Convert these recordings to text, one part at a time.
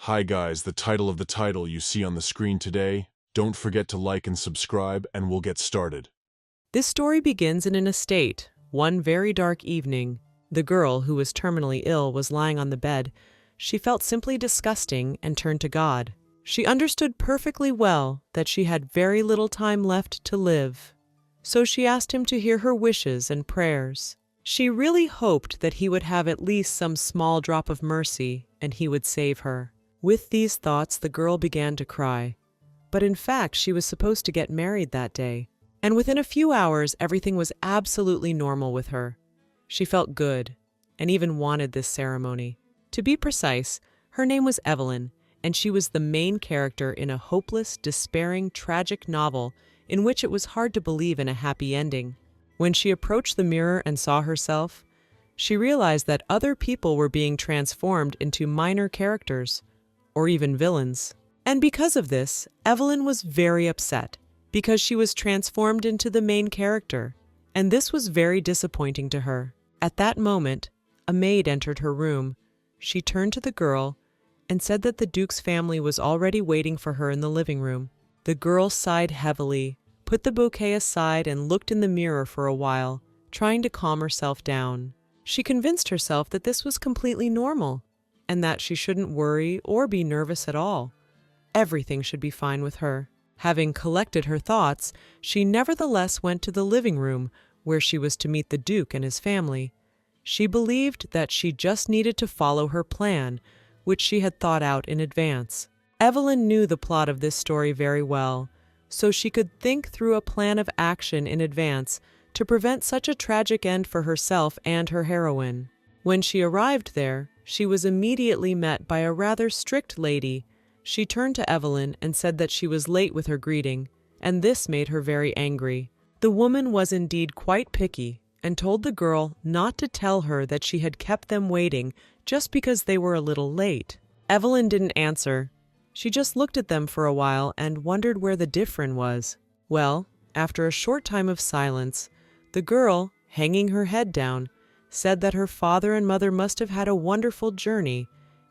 Hi guys, the title of the title you see on the screen today. Don't forget to like and subscribe and we'll get started. This story begins in an estate. One very dark evening, the girl who was terminally ill was lying on the bed. She felt simply disgusting and turned to God. She understood perfectly well that she had very little time left to live. So she asked him to hear her wishes and prayers. She really hoped that he would have at least some small drop of mercy and he would save her. With these thoughts, the girl began to cry. But in fact, she was supposed to get married that day. And within a few hours, everything was absolutely normal with her. She felt good and even wanted this ceremony. To be precise, her name was Evelyn, and she was the main character in a hopeless, despairing, tragic novel in which it was hard to believe in a happy ending. When she approached the mirror and saw herself, she realized that other people were being transformed into minor characters, or even villains. And because of this, Evelyn was very upset, because she was transformed into the main character, and this was very disappointing to her. At that moment, a maid entered her room. She turned to the girl and said that the Duke's family was already waiting for her in the living room. The girl sighed heavily, put the bouquet aside, and looked in the mirror for a while, trying to calm herself down. She convinced herself that this was completely normal, and that she shouldn't worry or be nervous at all. Everything should be fine with her. Having collected her thoughts, she nevertheless went to the living room where she was to meet the Duke and his family. She believed that she just needed to follow her plan, which she had thought out in advance. Evelyn knew the plot of this story very well, so she could think through a plan of action in advance to prevent such a tragic end for herself and her heroine. When she arrived there, she was immediately met by a rather strict lady. She turned to Evelyn and said that she was late with her greeting, and this made her very angry. The woman was indeed quite picky and told the girl not to tell her that she had kept them waiting just because they were a little late. Evelyn didn't answer. She just looked at them for a while and wondered where the Differin was. Well, after a short time of silence, the girl, hanging her head down, said that her father and mother must have had a wonderful journey,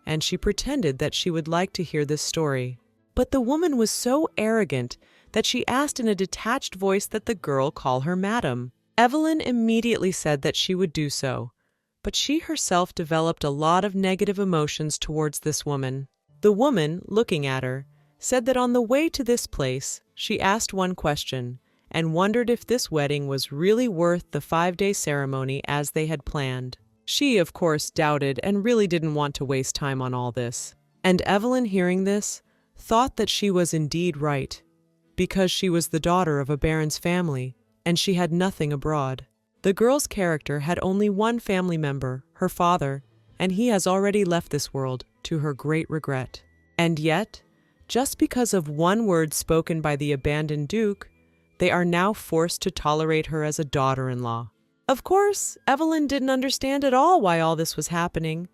and she pretended that she would like to hear this story. But the woman was so arrogant that she asked in a detached voice that the girl call her madam. Evelyn immediately said that she would do so, but she herself developed a lot of negative emotions towards this woman. The woman, looking at her, said that on the way to this place, she asked one question, and wondered if this wedding was really worth the 5-day ceremony as they had planned. She, of course, doubted and really didn't want to waste time on all this. And Evelyn, hearing this, thought that she was indeed right, because she was the daughter of a baron's family, and she had nothing abroad. The girl's character had only one family member, her father, and he has already left this world, to her great regret. And yet, just because of one word spoken by the abandoned Duke, they are now forced to tolerate her as a daughter-in-law. Of course, Evelyn didn't understand at all why all this was happening,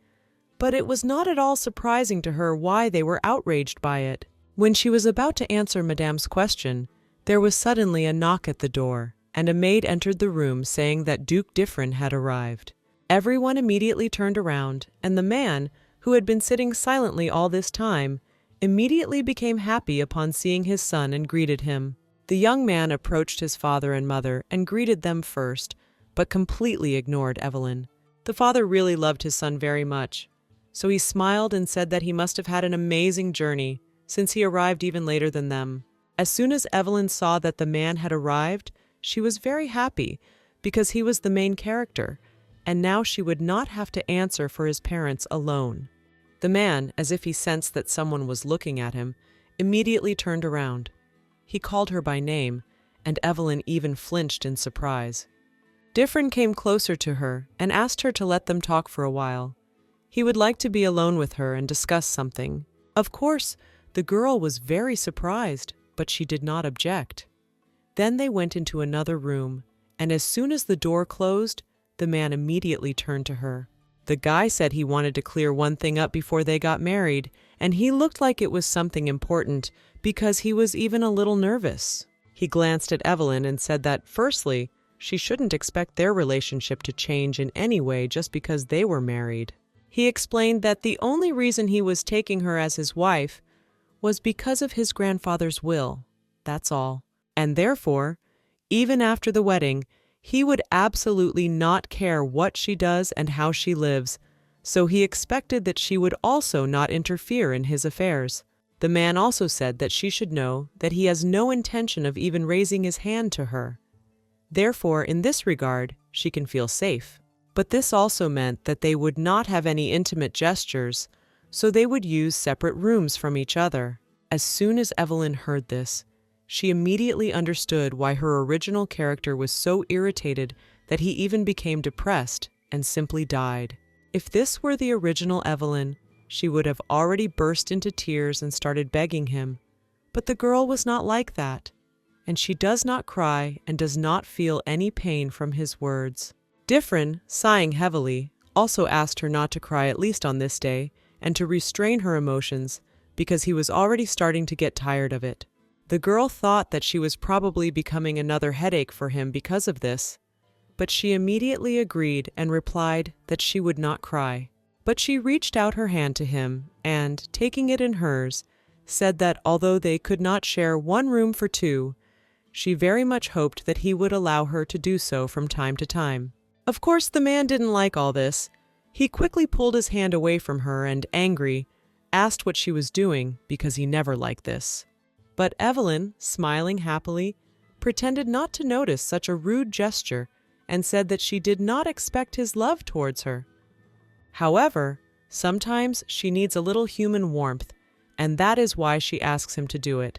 but it was not at all surprising to her why they were outraged by it. When she was about to answer Madame's question, there was suddenly a knock at the door, and a maid entered the room saying that Duke Differin had arrived. Everyone immediately turned around, and the man, who had been sitting silently all this time, immediately became happy upon seeing his son and greeted him. The young man approached his father and mother and greeted them first, but completely ignored Evelyn. The father really loved his son very much, so he smiled and said that he must have had an amazing journey, since he arrived even later than them. As soon as Evelyn saw that the man had arrived, she was very happy, because he was the main character, and now she would not have to answer for his parents alone. The man, as if he sensed that someone was looking at him, immediately turned around. He called her by name, and Evelyn even flinched in surprise. Differin came closer to her and asked her to let them talk for a while. He would like to be alone with her and discuss something. Of course, the girl was very surprised, but she did not object. Then they went into another room, and as soon as the door closed, the man immediately turned to her. The guy said he wanted to clear one thing up before they got married, and he looked like it was something important, because he was even a little nervous. He glanced at Evelyn and said that, firstly, she shouldn't expect their relationship to change in any way just because they were married. He explained that the only reason he was taking her as his wife was because of his grandfather's will. That's all. And therefore, even after the wedding, he would absolutely not care what she does and how she lives, so he expected that she would also not interfere in his affairs. The man also said that she should know that he has no intention of even raising his hand to her. Therefore, in this regard, she can feel safe. But this also meant that they would not have any intimate gestures, so they would use separate rooms from each other. As soon as Evelyn heard this, she immediately understood why her original character was so irritated that he even became depressed and simply died. If this were the original Evelyn, she would have already burst into tears and started begging him. But the girl was not like that, and she does not cry and does not feel any pain from his words. Differin, sighing heavily, also asked her not to cry at least on this day and to restrain her emotions because he was already starting to get tired of it. The girl thought that she was probably becoming another headache for him because of this, but she immediately agreed and replied that she would not cry. But she reached out her hand to him and, taking it in hers, said that although they could not share one room for two, she very much hoped that he would allow her to do so from time to time. Of course, the man didn't like all this. He quickly pulled his hand away from her and, angry, asked what she was doing because he never liked this. But Evelyn, smiling happily, pretended not to notice such a rude gesture and said that she did not expect his love towards her. However, sometimes she needs a little human warmth, and that is why she asks him to do it,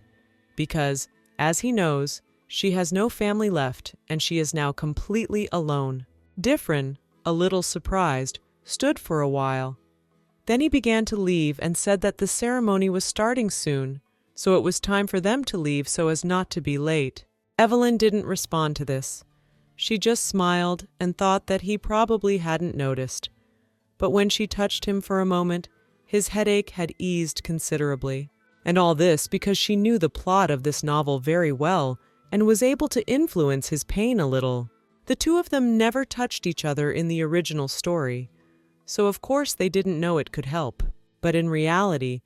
because, as he knows, she has no family left and she is now completely alone. Differin, a little surprised, stood for a while. Then he began to leave and said that the ceremony was starting soon, so it was time for them to leave so as not to be late. Evelyn didn't respond to this. She just smiled and thought that he probably hadn't noticed. But when she touched him for a moment, his headache had eased considerably. And all this because she knew the plot of this novel very well and was able to influence his pain a little. The two of them never touched each other in the original story, so of course they didn't know it could help. But in reality,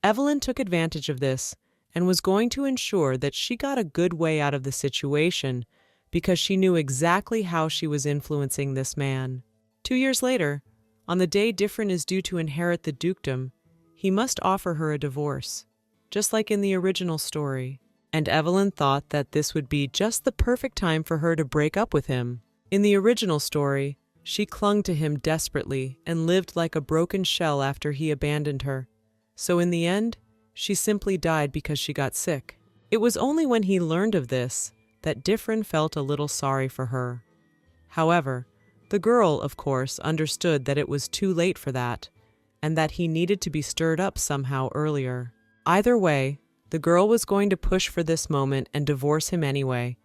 Evelyn took advantage of this and was going to ensure that she got a good way out of the situation because she knew exactly how she was influencing this man. 2 years later, on the day Differin is due to inherit the dukedom, he must offer her a divorce, just like in the original story. And Evelyn thought that this would be just the perfect time for her to break up with him. In the original story, she clung to him desperately and lived like a broken shell after he abandoned her. So in the end, she simply died because she got sick. It was only when he learned of this that Differin felt a little sorry for her. However, the girl, of course, understood that it was too late for that, and that he needed to be stirred up somehow earlier. Either way, the girl was going to push for this moment and divorce him anyway.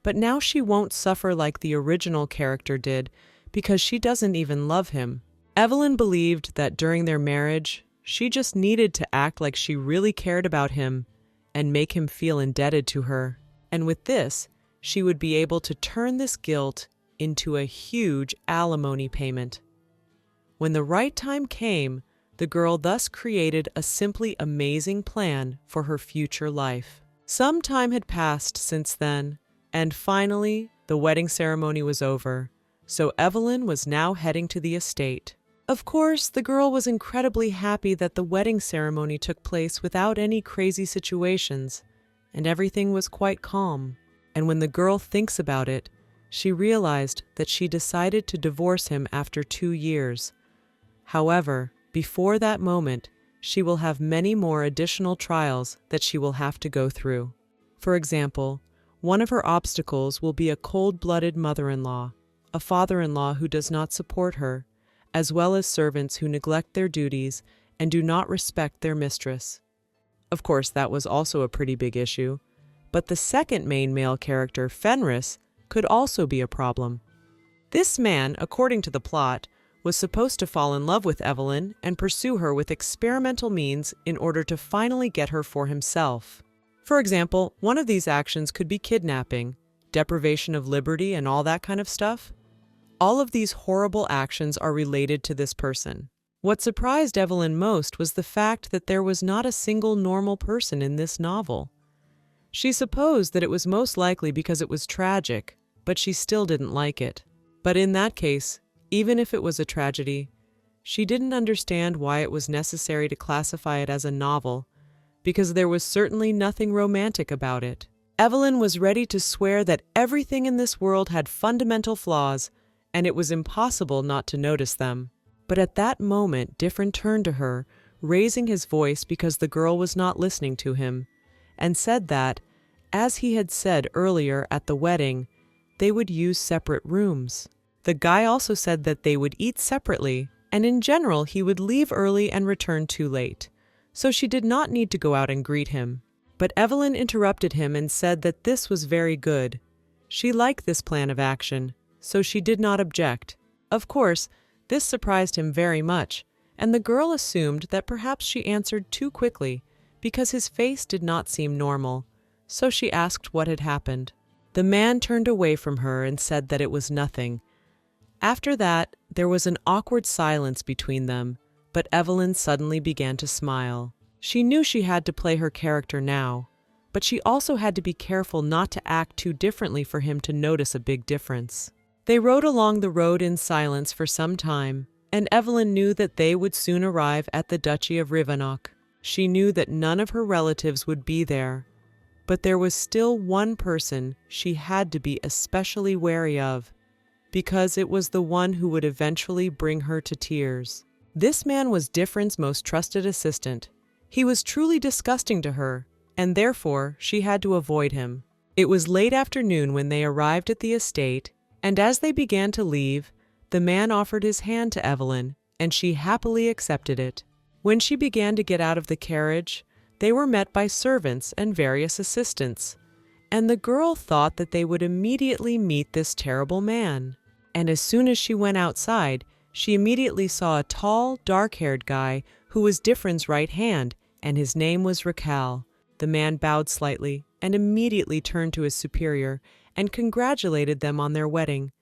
But now she won't suffer like the original character did because she doesn't even love him. Evelyn believed that during their marriage, she just needed to act like she really cared about him and make him feel indebted to her. And with this, she would be able to turn this guilt into a huge alimony payment. When the right time came, the girl thus created a simply amazing plan for her future life. Some time had passed since then, and finally, the wedding ceremony was over, so Evelyn was now heading to the estate. Of course, the girl was incredibly happy that the wedding ceremony took place without any crazy situations, and everything was quite calm. And when the girl thinks about it, she realized that she decided to divorce him after 2 years. However, before that moment, she will have many more additional trials that she will have to go through. For example, one of her obstacles will be a cold-blooded mother-in-law, a father-in-law who does not support her, as well as servants who neglect their duties and do not respect their mistress. Of course, that was also a pretty big issue, but the second main male character, Fenris, could also be a problem. This man, according to the plot, was supposed to fall in love with Evelyn and pursue her with experimental means in order to finally get her for himself. For example, one of these actions could be kidnapping, deprivation of liberty, and all that kind of stuff. All of these horrible actions are related to this person. What surprised Evelyn most was the fact that there was not a single normal person in this novel. She supposed that it was most likely because it was tragic, but she still didn't like it. But in that case, even if it was a tragedy, she didn't understand why it was necessary to classify it as a novel, because there was certainly nothing romantic about it. Evelyn was ready to swear that everything in this world had fundamental flaws, and it was impossible not to notice them. But at that moment, Differin turned to her, raising his voice because the girl was not listening to him, and said that, as he had said earlier at the wedding, they would use separate rooms. The guy also said that they would eat separately, and in general he would leave early and return too late, so she did not need to go out and greet him. But Evelyn interrupted him and said that this was very good. She liked this plan of action, so she did not object. Of course, this surprised him very much, and the girl assumed that perhaps she answered too quickly because his face did not seem normal, so she asked what had happened. The man turned away from her and said that it was nothing. After that, there was an awkward silence between them, but Evelyn suddenly began to smile. She knew she had to play her character now, but she also had to be careful not to act too differently for him to notice a big difference. They rode along the road in silence for some time, and Evelyn knew that they would soon arrive at the Duchy of Renovating. She knew that none of her relatives would be there, but there was still one person she had to be especially wary of, because it was the one who would eventually bring her to tears. This man was Differin's most trusted assistant. He was truly disgusting to her, and therefore she had to avoid him. It was late afternoon when they arrived at the estate, and as they began to leave, the man offered his hand to Evelyn, and she happily accepted it. When she began to get out of the carriage, they were met by servants and various assistants, and the girl thought that they would immediately meet this terrible man. And as soon as she went outside, she immediately saw a tall, dark-haired guy who was Differin's right hand, and his name was Rael. The man bowed slightly and immediately turned to his superior and congratulated them on their wedding,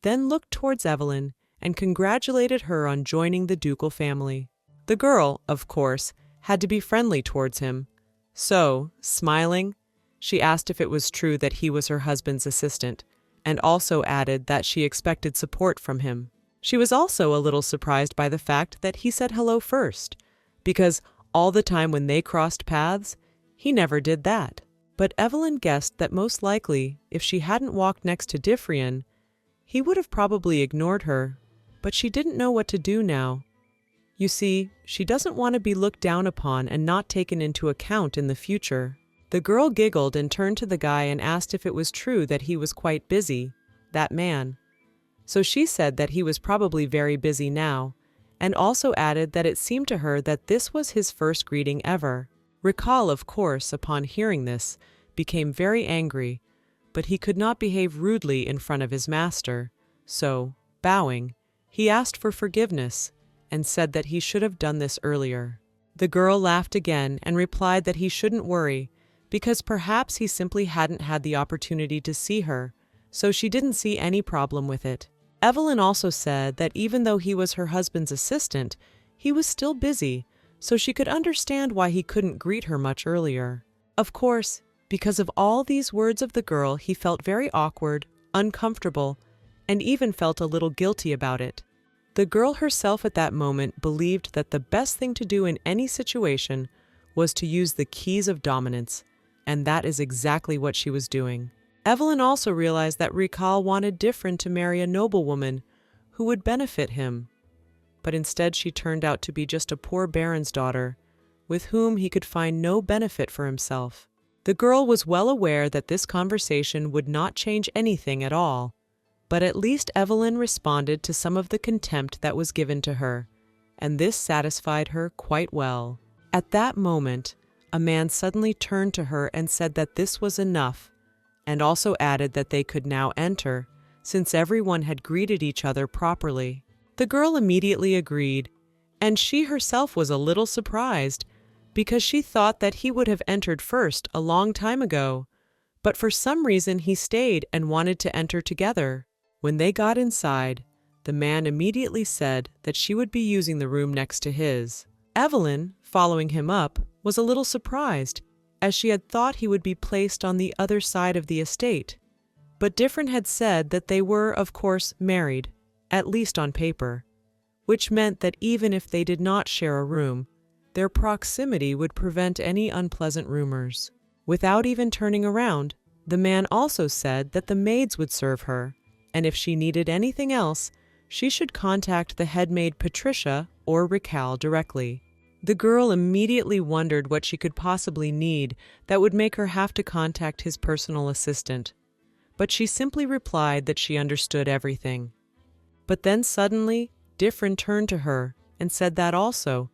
then looked towards Evelyn and congratulated her on joining the ducal family. The girl, of course, had to be friendly towards him. So, smiling, she asked if it was true that he was her husband's assistant, and also added that she expected support from him. She was also a little surprised by the fact that he said hello first, because all the time when they crossed paths, he never did that. But Evelyn guessed that most likely, if she hadn't walked next to Differin, he would have probably ignored her, but she didn't know what to do now. You see, she doesn't want to be looked down upon and not taken into account in the future. The girl giggled and turned to the guy and asked if it was true that he was quite busy, that man. So she said that he was probably very busy now, and also added that it seemed to her that this was his first greeting ever. Rael, of course, upon hearing this, became very angry, but he could not behave rudely in front of his master, so, bowing, he asked for forgiveness and said that he should have done this earlier. The girl laughed again and replied that he shouldn't worry, because perhaps he simply hadn't had the opportunity to see her, so she didn't see any problem with it. Evelyn also said that even though he was her husband's assistant, he was still busy, so she could understand why he couldn't greet her much earlier. Of course, because of all these words of the girl, he felt very awkward, uncomfortable, and even felt a little guilty about it. The girl herself at that moment believed that the best thing to do in any situation was to use the keys of dominance, and that is exactly what she was doing. Evelyn also realized that Rael wanted Differin to marry a noblewoman who would benefit him, but instead she turned out to be just a poor baron's daughter, with whom he could find no benefit for himself. The girl was well aware that this conversation would not change anything at all, but at least Evelyn responded to some of the contempt that was given to her, and this satisfied her quite well. At that moment, a man suddenly turned to her and said that this was enough, and also added that they could now enter, since everyone had greeted each other properly. The girl immediately agreed, and she herself was a little surprised, because she thought that he would have entered first a long time ago, but for some reason he stayed and wanted to enter together. When they got inside, the man immediately said that she would be using the room next to his. Evelyn, following him up, was a little surprised, as she had thought he would be placed on the other side of the estate. But Differin had said that they were, of course, married, at least on paper, which meant that even if they did not share a room, their proximity would prevent any unpleasant rumors. Without even turning around, the man also said that the maids would serve her, and if she needed anything else, she should contact the head maid Patricia or Rael directly. The girl immediately wondered what she could possibly need that would make her have to contact his personal assistant, but she simply replied that she understood everything. But then suddenly, Differin turned to her and said that also,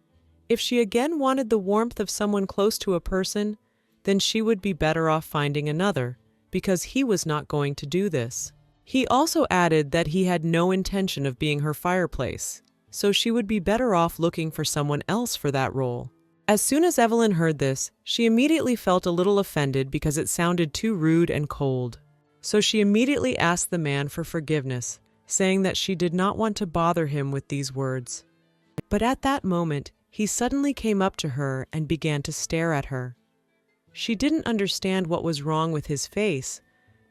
if she again wanted the warmth of someone close to a person, then she would be better off finding another, because he was not going to do this. He also added that he had no intention of being her fireplace, so she would be better off looking for someone else for that role. As soon as Evelyn heard this, she immediately felt a little offended because it sounded too rude and cold. So she immediately asked the man for forgiveness, saying that she did not want to bother him with these words. But at that moment, he suddenly came up to her and began to stare at her. She didn't understand what was wrong with his face,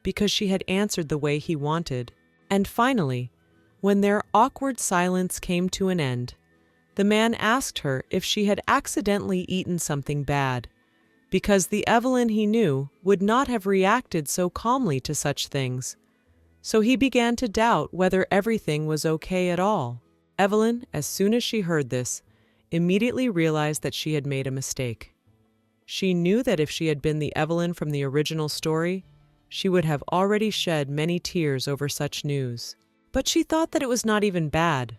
because she had answered the way he wanted. And finally, when their awkward silence came to an end, the man asked her if she had accidentally eaten something bad, because the Evelyn he knew would not have reacted so calmly to such things. So he began to doubt whether everything was okay at all. Evelyn, as soon as she heard this, immediately realized that she had made a mistake. She knew that if she had been the Evelyn from the original story, she would have already shed many tears over such news. But she thought that it was not even bad.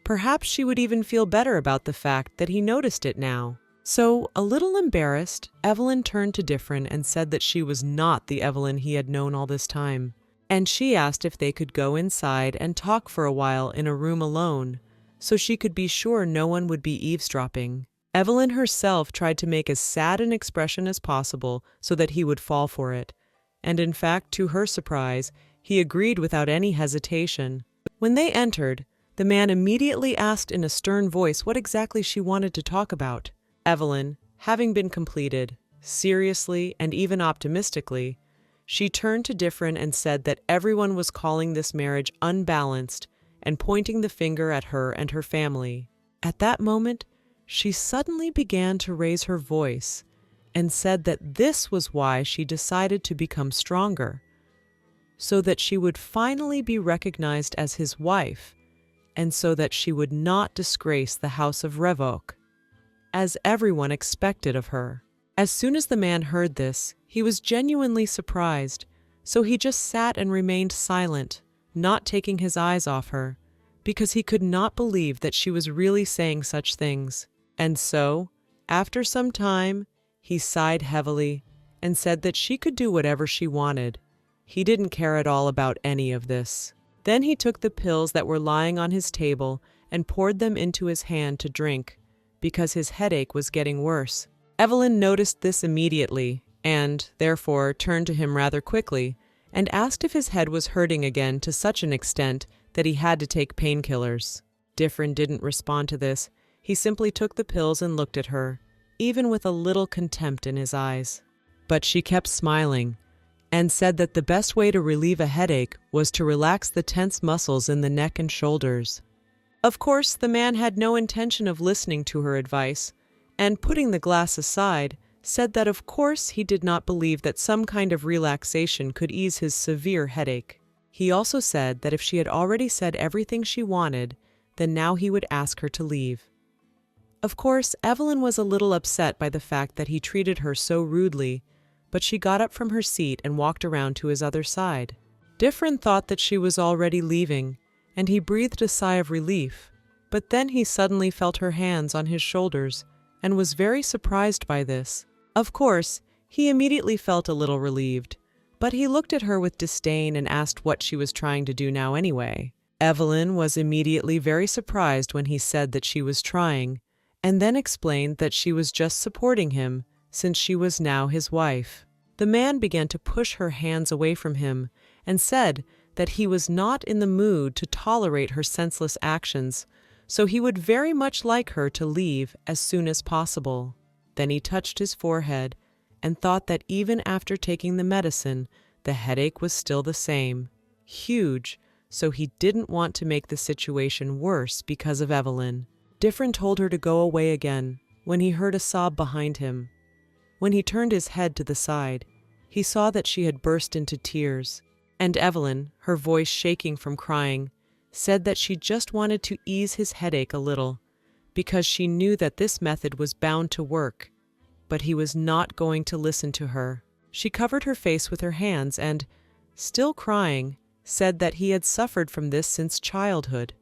Perhaps she would even feel better about the fact that he noticed it now. So, a little embarrassed, Evelyn turned to Differin and said that she was not the Evelyn he had known all this time. And she asked if they could go inside and talk for a while in a room alone, so she could be sure no one would be eavesdropping. Evelyn herself tried to make as sad an expression as possible so that he would fall for it, and in fact, to her surprise, he agreed without any hesitation. When they entered, the man immediately asked in a stern voice what exactly she wanted to talk about. Evelyn, having been completed, seriously and even optimistically, she turned to Differin and said that everyone was calling this marriage unbalanced and pointing the finger at her and her family. At that moment, she suddenly began to raise her voice and said that this was why she decided to become stronger, so that she would finally be recognized as his wife, and so that she would not disgrace the house of Renovating, as everyone expected of her. As soon as the man heard this, he was genuinely surprised, so he just sat and remained silent, not taking his eyes off her, because he could not believe that she was really saying such things. And so, after some time, he sighed heavily and said that she could do whatever she wanted. He didn't care at all about any of this. Then he took the pills that were lying on his table and poured them into his hand to drink, because his headache was getting worse. Evelyn noticed this immediately and, therefore, turned to him rather quickly and asked if his head was hurting again to such an extent that he had to take painkillers. Differin didn't respond to this. He simply took the pills and looked at her, even with a little contempt in his eyes. But she kept smiling and said that the best way to relieve a headache was to relax the tense muscles in the neck and shoulders. Of course, the man had no intention of listening to her advice, and putting the glass aside, said that of course he did not believe that some kind of relaxation could ease his severe headache. He also said that if she had already said everything she wanted, then now he would ask her to leave. Of course, Evelyn was a little upset by the fact that he treated her so rudely, but she got up from her seat and walked around to his other side. Differin thought that she was already leaving, and he breathed a sigh of relief, but then he suddenly felt her hands on his shoulders and was very surprised by this. Of course, he immediately felt a little relieved, but he looked at her with disdain and asked what she was trying to do now anyway. Evelyn was immediately very surprised when he said that she was trying, and then explained that she was just supporting him since she was now his wife. The man began to push her hands away from him and said that he was not in the mood to tolerate her senseless actions, so he would very much like her to leave as soon as possible. Then he touched his forehead and thought that even after taking the medicine, the headache was still the same, huge, so he didn't want to make the situation worse because of Evelyn. Differin told her to go away again when he heard a sob behind him. When he turned his head to the side, he saw that she had burst into tears, and Evelyn, her voice shaking from crying, said that she just wanted to ease his headache a little, because she knew that this method was bound to work, but he was not going to listen to her. She covered her face with her hands and, still crying, said that he had suffered from this since childhood,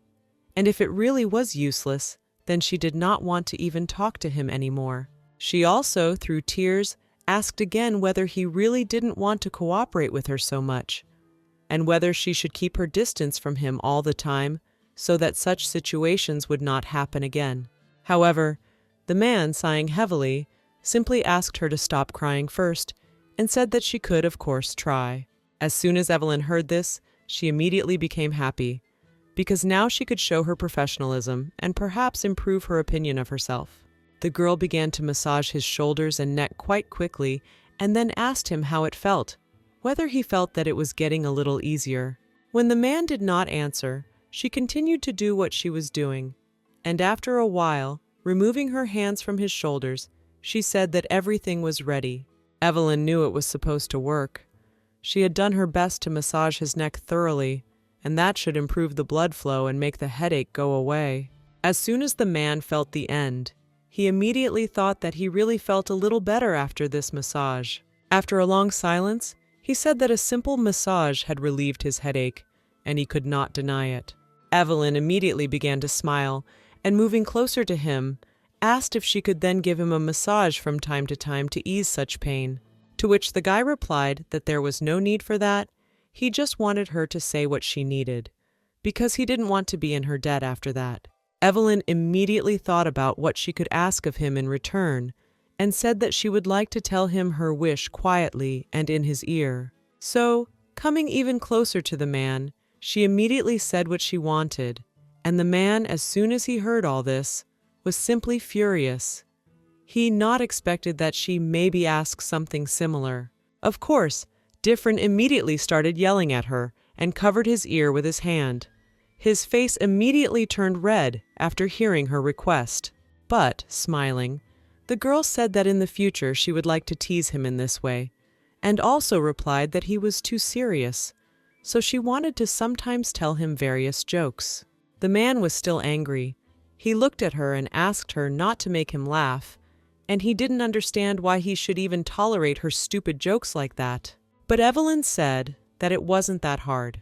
and if it really was useless, then she did not want to even talk to him anymore. She also, through tears, asked again whether he really didn't want to cooperate with her so much, and whether she should keep her distance from him all the time so that such situations would not happen again. However, the man, sighing heavily, simply asked her to stop crying first and said that she could, of course, try. As soon as Evelyn heard this, she immediately became happy, because now she could show her professionalism and perhaps improve her opinion of herself. The girl began to massage his shoulders and neck quite quickly and then asked him how it felt, whether he felt that it was getting a little easier. When the man did not answer, she continued to do what she was doing, and after a while, removing her hands from his shoulders, she said that everything was ready. Evelyn knew it was supposed to work. She had done her best to massage his neck thoroughly, and that should improve the blood flow and make the headache go away. As soon as the man felt the end, he immediately thought that he really felt a little better after this massage. After a long silence, he said that a simple massage had relieved his headache, and he could not deny it. Evelyn immediately began to smile, and moving closer to him, asked if she could then give him a massage from time to time to ease such pain, to which the guy replied that there was no need for that, he just wanted her to say what she needed, because he didn't want to be in her debt after that. Evelyn immediately thought about what she could ask of him in return, and said that she would like to tell him her wish quietly and in his ear. So, coming even closer to the man, she immediately said what she wanted, and the man, as soon as he heard all this, was simply furious. He not expected that she maybe ask something similar. Of course, Differin immediately started yelling at her and covered his ear with his hand. His face immediately turned red after hearing her request. But, smiling, the girl said that in the future she would like to tease him in this way, and also replied that he was too serious, so she wanted to sometimes tell him various jokes. The man was still angry. He looked at her and asked her not to make him laugh, and he didn't understand why he should even tolerate her stupid jokes like that. But Evelyn said that it wasn't that hard.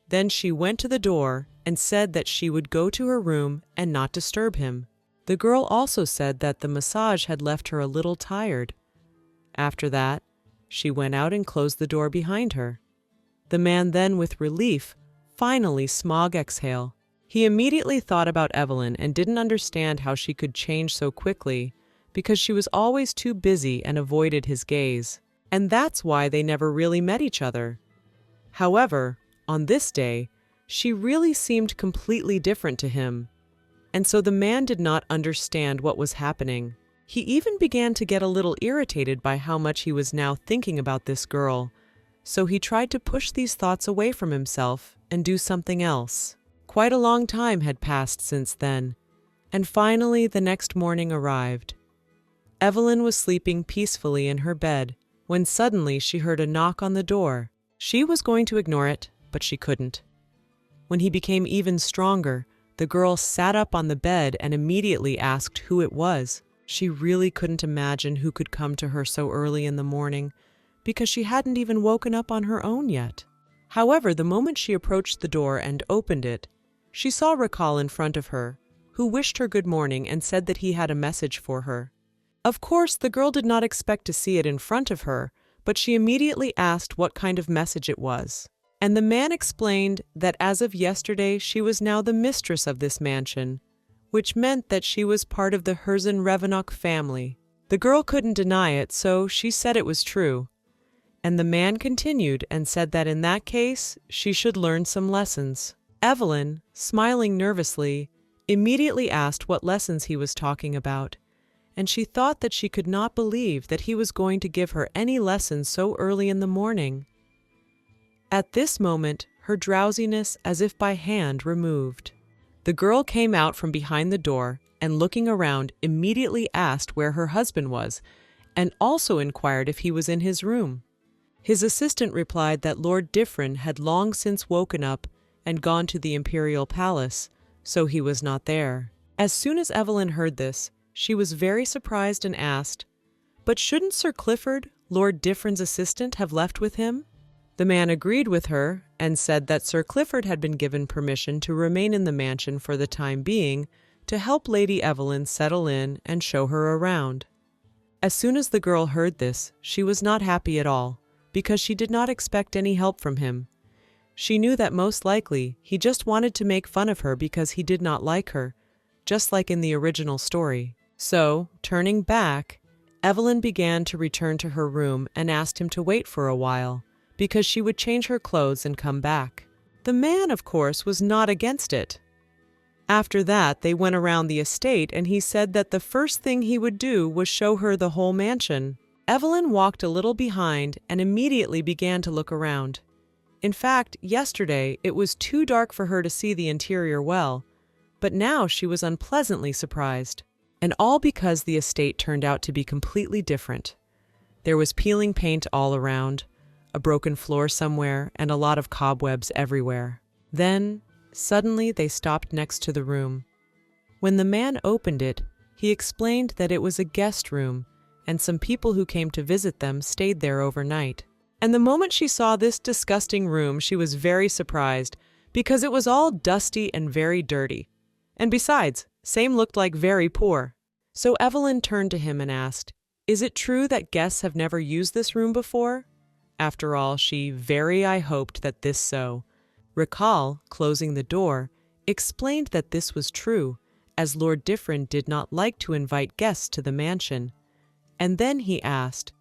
Then she went to the door and said that she would go to her room and not disturb him. The girl also said that the massage had left her a little tired. After that, she went out and closed the door behind her. The man then, with relief, finally smog exhale. He immediately thought about Evelyn and didn't understand how she could change so quickly, because she was always too busy and avoided his gaze. And that's why they never really met each other. However, on this day, she really seemed completely different to him, and so the man did not understand what was happening. He even began to get a little irritated by how much he was now thinking about this girl, so he tried to push these thoughts away from himself and do something else. Quite a long time had passed since then, and finally the next morning arrived. Evelyn was sleeping peacefully in her bed when suddenly she heard a knock on the door. She was going to ignore it, but she couldn't. When he became even stronger, the girl sat up on the bed and immediately asked who it was. She really couldn't imagine who could come to her so early in the morning, because she hadn't even woken up on her own yet. However, the moment she approached the door and opened it, she saw Rael in front of her, who wished her good morning and said that he had a message for her. Of course, the girl did not expect to see it in front of her, but she immediately asked what kind of message it was. And the man explained that as of yesterday she was now the mistress of this mansion, which meant that she was part of the Renovating family. The girl couldn't deny it, so she said it was true. And the man continued and said that in that case, she should learn some lessons. Evelyn, smiling nervously, immediately asked what lessons he was talking about, and she thought that she could not believe that he was going to give her any lessons so early in the morning. At this moment, her drowsiness as if by hand removed. The girl came out from behind the door and looking around immediately asked where her husband was and also inquired if he was in his room. His assistant replied that Lord Differin had long since woken up and gone to the imperial palace, so he was not there. As soon as Evelyn heard this, she was very surprised and asked, "But shouldn't Sir Clifford, Lord Differin's assistant, have left with him?" The man agreed with her and said that Sir Clifford had been given permission to remain in the mansion for the time being to help Lady Evelyn settle in and show her around. As soon as the girl heard this, she was not happy at all, because she did not expect any help from him. She knew that most likely he just wanted to make fun of her because he did not like her, just like in the original story. So, turning back, Evelyn began to return to her room and asked him to wait for a while, because she would change her clothes and come back. The man, of course, was not against it. After that, they went around the estate and he said that the first thing he would do was show her the whole mansion. Evelyn walked a little behind and immediately began to look around. In fact, yesterday it was too dark for her to see the interior well, but now she was unpleasantly surprised. And all because the estate turned out to be completely different. There was peeling paint all around, a broken floor somewhere, and a lot of cobwebs everywhere. Then, suddenly they stopped next to the room. When the man opened it, he explained that it was a guest room, and some people who came to visit them stayed there overnight. And the moment she saw this disgusting room, she was very surprised, because it was all dusty and very dirty. And besides, same looked like very poor. So Evelyn turned to him and asked, "Is it true that guests have never used this room before?" After all, I hoped that this so. Rael, closing the door, explained that this was true, as Lord Differin did not like to invite guests to the mansion. And then he asked,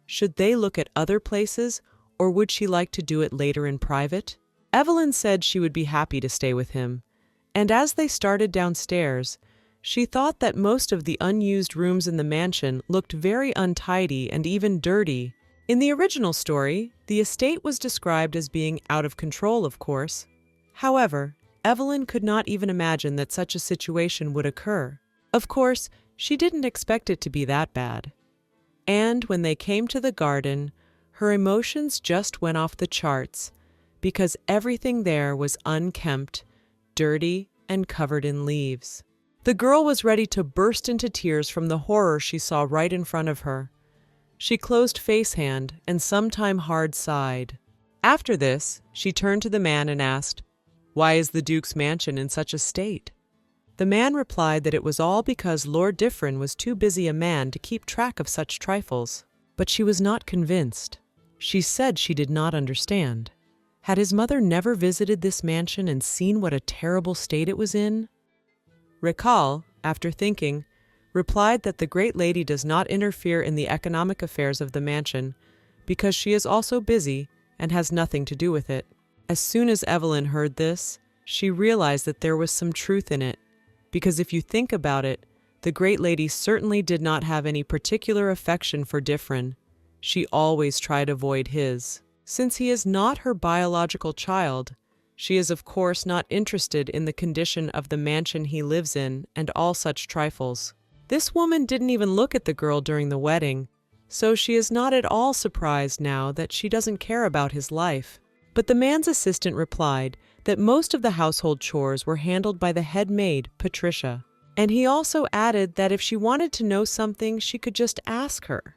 should they look at other places, or would she like to do it later in private? Evelyn said she would be happy to stay with him, and as they started downstairs, she thought that most of the unused rooms in the mansion looked very untidy and even dirty. In the original story, the estate was described as being out of control, of course. However, Evelyn could not even imagine that such a situation would occur. Of course, she didn't expect it to be that bad. And when they came to the garden, her emotions just went off the charts, because everything there was unkempt, dirty, and covered in leaves. The girl was ready to burst into tears from the horror she saw right in front of her. She closed face-hand and sometime hard sighed. After this, she turned to the man and asked, "Why is the Duke's mansion in such a state?" The man replied that it was all because Lord Differin was too busy a man to keep track of such trifles. But she was not convinced. She said she did not understand. Had his mother never visited this mansion and seen what a terrible state it was in? Rael, after thinking, replied that the great lady does not interfere in the economic affairs of the mansion because she is also busy and has nothing to do with it. As soon as Evelyn heard this, she realized that there was some truth in it, because if you think about it, the great lady certainly did not have any particular affection for Differin. She always tried to avoid his. Since he is not her biological child, she is of course not interested in the condition of the mansion he lives in and all such trifles. This woman didn't even look at the girl during the wedding, so she is not at all surprised now that she doesn't care about his life. But the man's assistant replied that most of the household chores were handled by the head maid, Patricia. And he also added that if she wanted to know something, she could just ask her.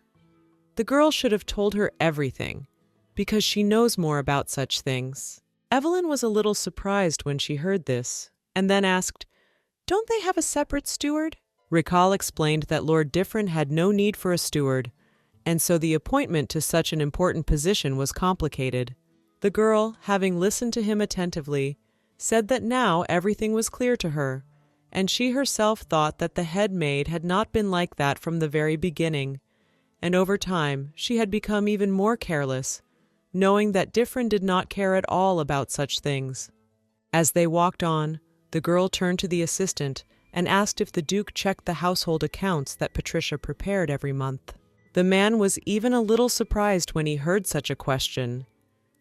The girl should have told her everything, because she knows more about such things. Evelyn was a little surprised when she heard this, and then asked, "Don't they have a separate steward?" Rael explained that Lord Differin had no need for a steward, and so the appointment to such an important position was complicated. The girl, having listened to him attentively, said that now everything was clear to her, and she herself thought that the head maid had not been like that from the very beginning, and over time she had become even more careless, knowing that Differin did not care at all about such things. As they walked on, the girl turned to the assistant and asked if the Duke checked the household accounts that Patricia prepared every month. The man was even a little surprised when he heard such a question,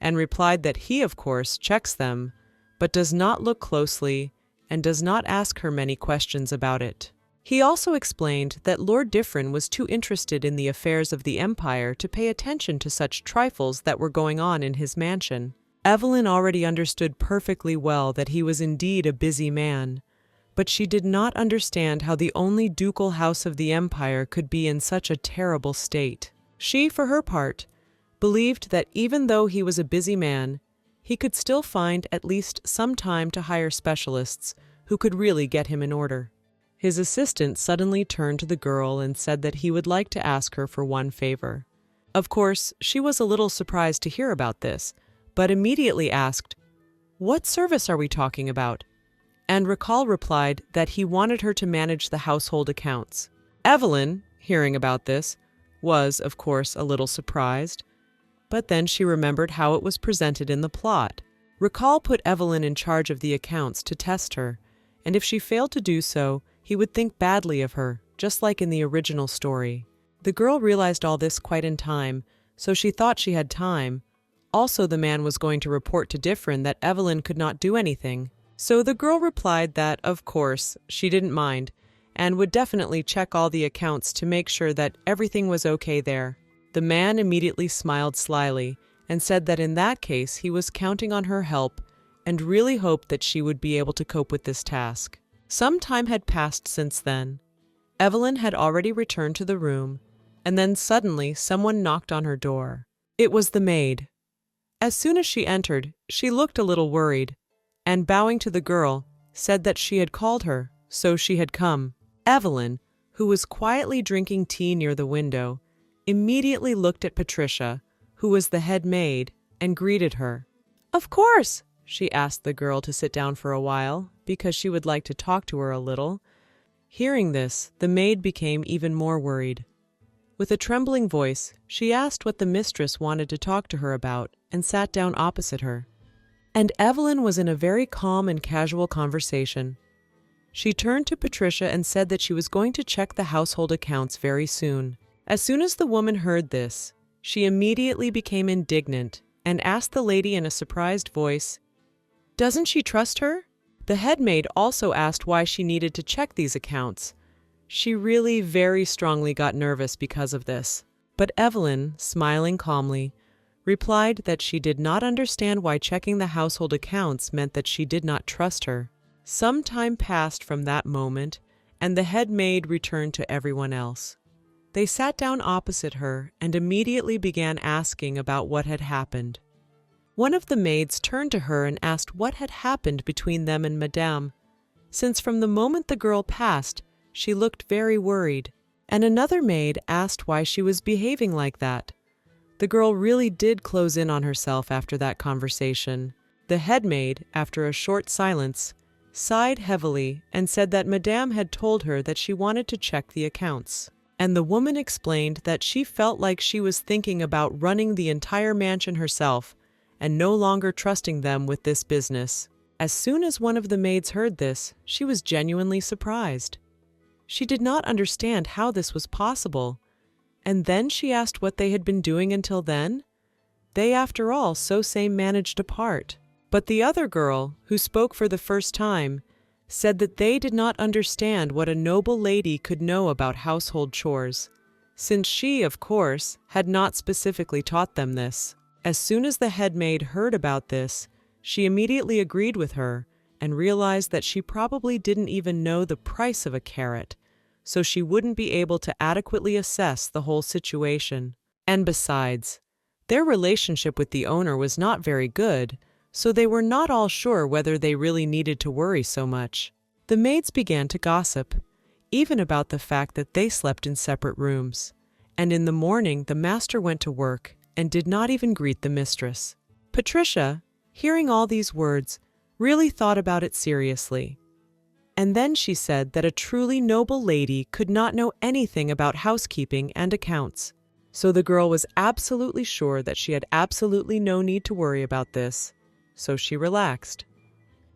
and replied that he, of course, checks them, but does not look closely and does not ask her many questions about it. He also explained that Lord Differin was too interested in the affairs of the Empire to pay attention to such trifles that were going on in his mansion. Evelyn already understood perfectly well that he was indeed a busy man, but she did not understand how the only ducal house of the Empire could be in such a terrible state. She, for her part, believed that even though he was a busy man, he could still find at least some time to hire specialists who could really get him in order. His assistant suddenly turned to the girl and said that he would like to ask her for one favor. Of course, she was a little surprised to hear about this, but immediately asked, "What service are we talking about?" And Rael replied that he wanted her to manage the household accounts. Evelyn, hearing about this, was, of course, a little surprised, but then she remembered how it was presented in the plot. Rael put Evelyn in charge of the accounts to test her, and if she failed to do so, he would think badly of her, just like in the original story. The girl realized all this quite in time, so she thought she had time. Also, the man was going to report to Differin that Evelyn could not do anything. So the girl replied that, of course, she didn't mind, and would definitely check all the accounts to make sure that everything was okay there. The man immediately smiled slyly and said that in that case he was counting on her help and really hoped that she would be able to cope with this task. Some time had passed since then. Evelyn had already returned to the room, and then suddenly someone knocked on her door. It was the maid. As soon as she entered, she looked a little worried, and bowing to the girl, said that she had called her, so she had come. Evelyn, who was quietly drinking tea near the window, immediately looked at Patricia, who was the head maid, and greeted her. "Of course," she asked the girl to sit down for a while, because she would like to talk to her a little. Hearing this, the maid became even more worried. With a trembling voice, she asked what the mistress wanted to talk to her about, and sat down opposite her. And Evelyn was in a very calm and casual conversation. She turned to Patricia and said that she was going to check the household accounts very soon. As soon as the woman heard this, she immediately became indignant and asked the lady in a surprised voice, "Doesn't she trust her?" The head maid also asked why she needed to check these accounts. She really very strongly got nervous because of this. But Evelyn, smiling calmly, replied that she did not understand why checking the household accounts meant that she did not trust her. Some time passed from that moment, and the head maid returned to everyone else. They sat down opposite her and immediately began asking about what had happened. One of the maids turned to her and asked what had happened between them and Madame, since from the moment the girl passed, she looked very worried, and another maid asked why she was behaving like that. The girl really did close in on herself after that conversation. The head maid, after a short silence, sighed heavily and said that Madame had told her that she wanted to check the accounts. And the woman explained that she felt like she was thinking about running the entire mansion herself and no longer trusting them with this business. As soon as one of the maids heard this, she was genuinely surprised. She did not understand how this was possible. And then she asked what they had been doing until then. They, after all, so say managed apart. But the other girl, who spoke for the first time, said that they did not understand what a noble lady could know about household chores, since she, of course, had not specifically taught them this. As soon as the head maid heard about this, she immediately agreed with her and realized that she probably didn't even know the price of a carrot, so she wouldn't be able to adequately assess the whole situation. And besides, their relationship with the owner was not very good, so they were not all sure whether they really needed to worry so much. The maids began to gossip, even about the fact that they slept in separate rooms, and in the morning the master went to work and did not even greet the mistress. Patricia, hearing all these words, really thought about it seriously. And then she said that a truly noble lady could not know anything about housekeeping and accounts. So the girl was absolutely sure that she had absolutely no need to worry about this, so she relaxed.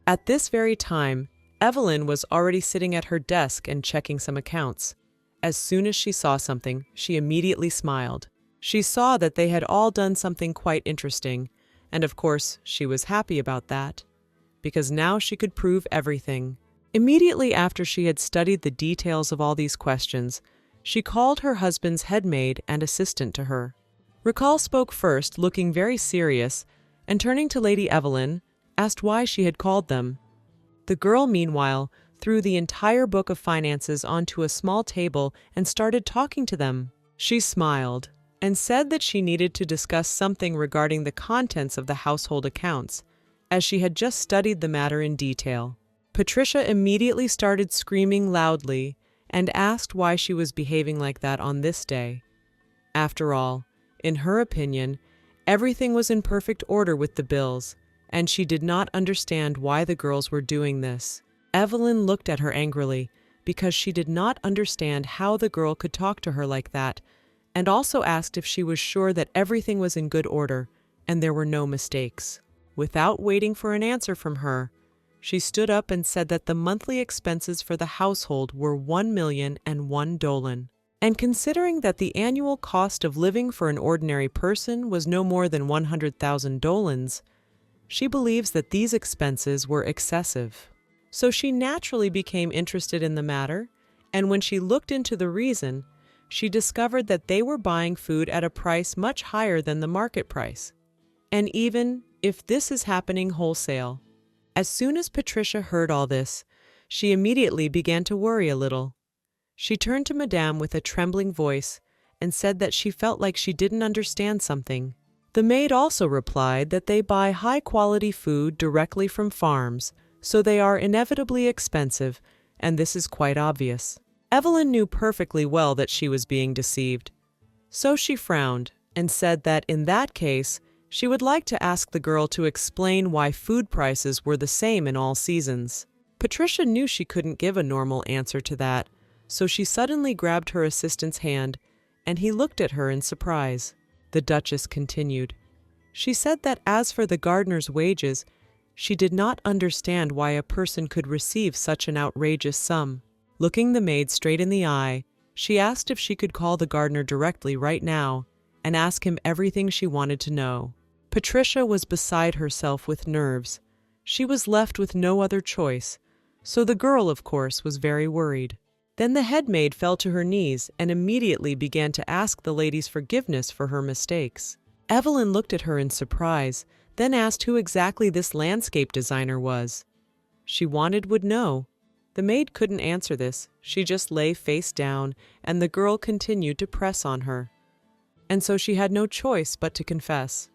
At this very time, Evelyn was already sitting at her desk and checking some accounts. As soon as she saw something, she immediately smiled. She saw that they had all done something quite interesting, and of course, she was happy about that, because now she could prove everything. Immediately after she had studied the details of all these questions, she called her husband's head maid and assistant to her. Rael spoke first, looking very serious, and turning to Lady Evelyn, asked why she had called them. The girl, meanwhile, threw the entire book of finances onto a small table and started talking to them. She smiled and said that she needed to discuss something regarding the contents of the household accounts, as she had just studied the matter in detail. Patricia immediately started screaming loudly and asked why she was behaving like that on this day. After all, in her opinion, everything was in perfect order with the bills, and she did not understand why the girls were doing this. Evelyn looked at her angrily because she did not understand how the girl could talk to her like that, and also asked if she was sure that everything was in good order and there were no mistakes. Without waiting for an answer from her, she stood up and said that the monthly expenses for the household were 1,001 dolan. And considering that the annual cost of living for an ordinary person was no more than 100,000 dolans, she believes that these expenses were excessive. So she naturally became interested in the matter, and when she looked into the reason, she discovered that they were buying food at a price much higher than the market price. And even if this is happening wholesale. As soon as Patricia heard all this, she immediately began to worry a little. She turned to Madame with a trembling voice and said that she felt like she didn't understand something. The maid also replied that they buy high-quality food directly from farms, so they are inevitably expensive, and this is quite obvious. Evelyn knew perfectly well that she was being deceived. So she frowned and said that in that case, she would like to ask the girl to explain why food prices were the same in all seasons. Patricia knew she couldn't give a normal answer to that, so she suddenly grabbed her assistant's hand, and he looked at her in surprise. The Duchess continued. She said that as for the gardener's wages, she did not understand why a person could receive such an outrageous sum. Looking the maid straight in the eye, she asked if she could call the gardener directly right now and ask him everything she wanted to know. Patricia was beside herself with nerves. She was left with no other choice, so the girl, of course, was very worried. Then the head maid fell to her knees and immediately began to ask the lady's forgiveness for her mistakes. Evelyn looked at her in surprise, then asked who exactly this landscape designer was. She would know. The maid couldn't answer this. She just lay face down, and the girl continued to press on her. And so she had no choice but to confess.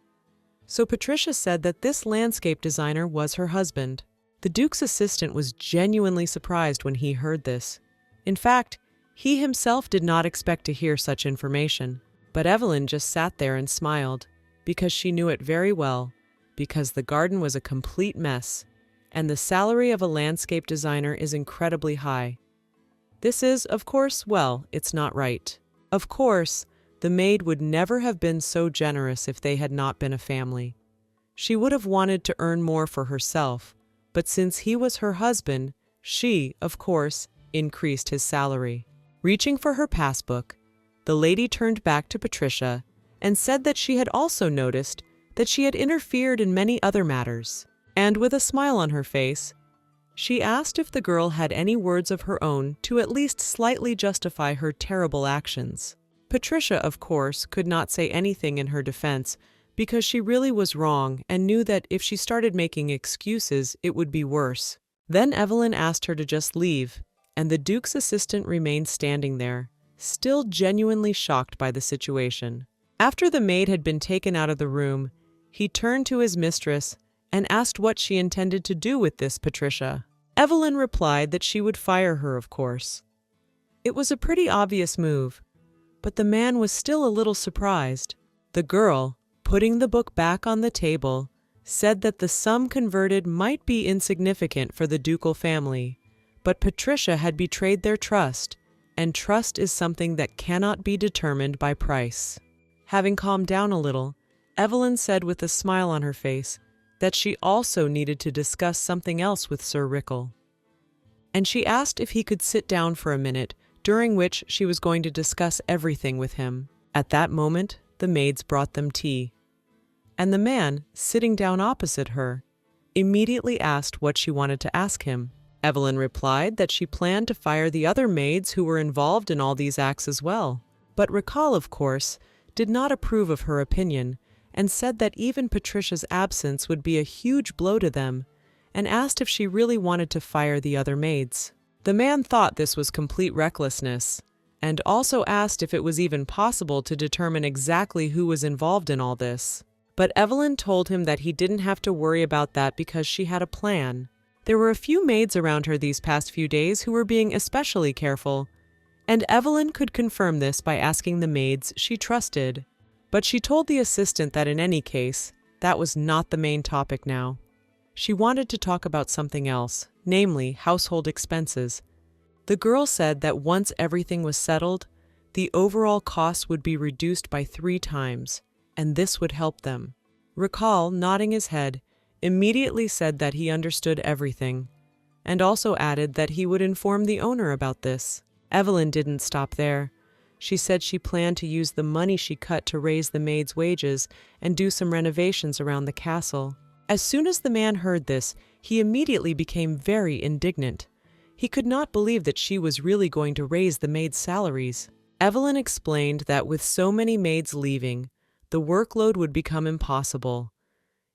So Patricia said that this landscape designer was her husband. The Duke's assistant was genuinely surprised when he heard this. In fact, he himself did not expect to hear such information. But Evelyn just sat there and smiled, because she knew it very well, because the garden was a complete mess, and the salary of a landscape designer is incredibly high. This is, of course, well, it's not right. Of course, the maid would never have been so generous if they had not been a family. She would have wanted to earn more for herself, but since he was her husband, she, of course, increased his salary. Reaching for her passbook, the lady turned back to Patricia and said that she had also noticed that she had interfered in many other matters. And with a smile on her face, she asked if the girl had any words of her own to at least slightly justify her terrible actions. Patricia, of course, could not say anything in her defense because she really was wrong and knew that if she started making excuses, it would be worse. Then Evelyn asked her to just leave, and the Duke's assistant remained standing there, still genuinely shocked by the situation. After the maid had been taken out of the room, he turned to his mistress and asked what she intended to do with this Patricia. Evelyn replied that she would fire her, of course. It was a pretty obvious move, but the man was still a little surprised. The girl, putting the book back on the table, said that the sum converted might be insignificant for the ducal family, but Patricia had betrayed their trust, and trust is something that cannot be determined by price. Having calmed down a little, Evelyn said with a smile on her face that she also needed to discuss something else with Sir Rael. And she asked if he could sit down for a minute, during which she was going to discuss everything with him. At that moment, the maids brought them tea. And the man, sitting down opposite her, immediately asked what she wanted to ask him. Evelyn replied that she planned to fire the other maids who were involved in all these acts as well. But Rael, of course, did not approve of her opinion and said that even Patricia's absence would be a huge blow to them, and asked if she really wanted to fire the other maids. The man thought this was complete recklessness, and also asked if it was even possible to determine exactly who was involved in all this. But Evelyn told him that he didn't have to worry about that because she had a plan. There were a few maids around her these past few days who were being especially careful, and Evelyn could confirm this by asking the maids she trusted. But she told the assistant that in any case, that was not the main topic now. She wanted to talk about something else, namely household expenses. The girl said that once everything was settled, the overall cost would be reduced by 3 times, and this would help them. Rael, nodding his head, immediately said that he understood everything, and also added that he would inform the owner about this. Evelyn didn't stop there. She said she planned to use the money she cut to raise the maids' wages and do some renovations around the castle. As soon as the man heard this, he immediately became very indignant. He could not believe that she was really going to raise the maids' salaries. Evelyn explained that with so many maids leaving, the workload would become impossible.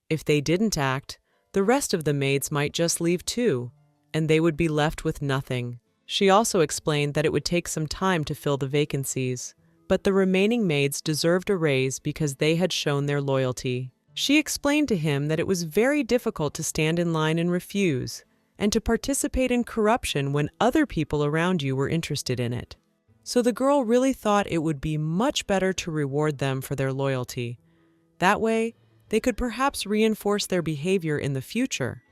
If they didn't act, the rest of the maids might just leave too, and they would be left with nothing. She also explained that it would take some time to fill the vacancies, but the remaining maids deserved a raise because they had shown their loyalty. She explained to him that it was very difficult to stand in line and refuse, and to participate in corruption when other people around you were interested in it. So the girl really thought it would be much better to reward them for their loyalty. That way, they could perhaps reinforce their behavior in the future.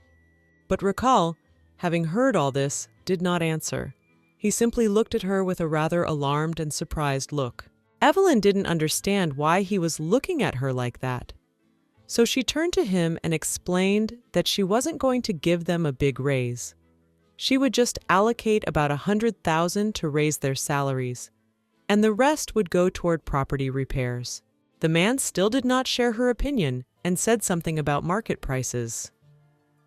But Rael, having heard all this, did not answer. He simply looked at her with a rather alarmed and surprised look. Evelyn didn't understand why he was looking at her like that. So she turned to him and explained that she wasn't going to give them a big raise. She would just allocate about 100,000 to raise their salaries, and the rest would go toward property repairs. The man still did not share her opinion and said something about market prices.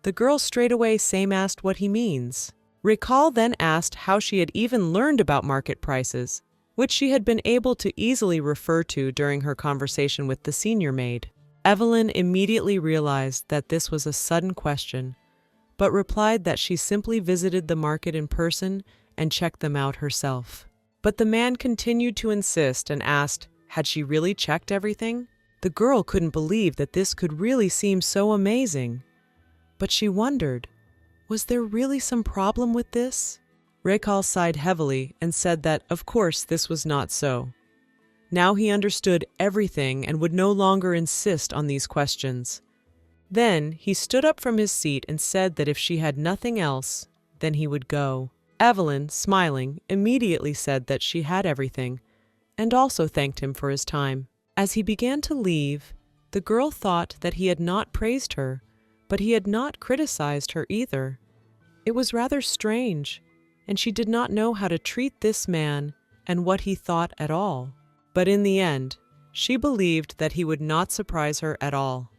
The girl straightaway same asked what he means. Rael then asked how she had even learned about market prices, which she had been able to easily refer to during her conversation with the senior maid. Evelyn immediately realized that this was a sudden question, but replied that she simply visited the market in person and checked them out herself. But the man continued to insist and asked, had she really checked everything? The girl couldn't believe that this could really seem so amazing. But she wondered, was there really some problem with this? Rael sighed heavily and said that, of course, this was not so. Now he understood everything and would no longer insist on these questions. Then he stood up from his seat and said that if she had nothing else, then he would go. Evelyn, smiling, immediately said that she had everything, and also thanked him for his time. As he began to leave, the girl thought that he had not praised her, but he had not criticized her either. It was rather strange, and she did not know how to treat this man and what he thought at all. But in the end, she believed that he would not surprise her at all.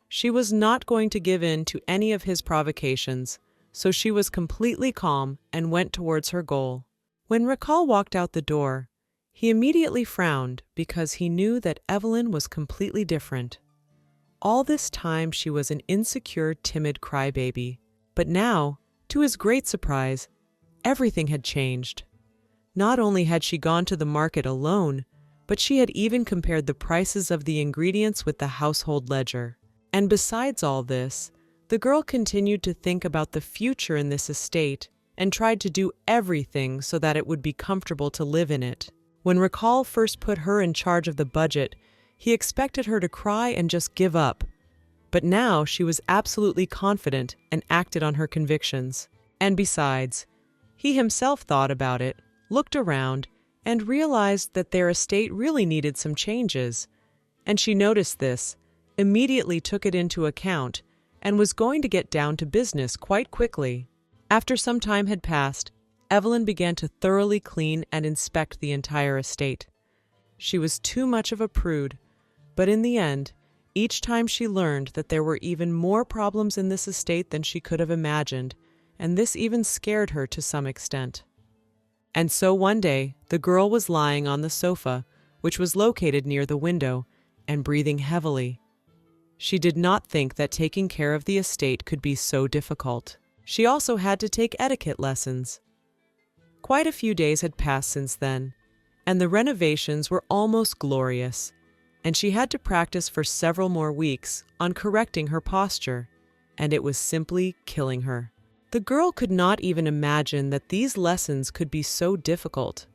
She was not going to give in to any of his provocations, so she was completely calm and went towards her goal. When Rael walked out the door, he immediately frowned because he knew that Evelyn was completely different. All this time she was an insecure, timid crybaby, but now, to his great surprise, everything had changed. Not only had she gone to the market alone, but she had even compared the prices of the ingredients with the household ledger. And besides all this, the girl continued to think about the future in this estate and tried to do everything so that it would be comfortable to live in it. When Rael first put her in charge of the budget, he expected her to cry and just give up. But now she was absolutely confident and acted on her convictions. And besides, he himself thought about it, looked around, and realized that their estate really needed some changes, and she noticed this, immediately took it into account, and was going to get down to business quite quickly. After some time had passed, Evelyn began to thoroughly clean and inspect the entire estate. She was too much of a prude, but in the end, each time she learned that there were even more problems in this estate than she could have imagined, and this even scared her to some extent. And so one day, the girl was lying on the sofa, which was located near the window, and breathing heavily. She did not think that taking care of the estate could be so difficult. She also had to take etiquette lessons. Quite a few days had passed since then, and the renovations were almost glorious, and she had to practice for several more weeks on correcting her posture, and it was simply killing her. The girl could not even imagine that these lessons could be so difficult.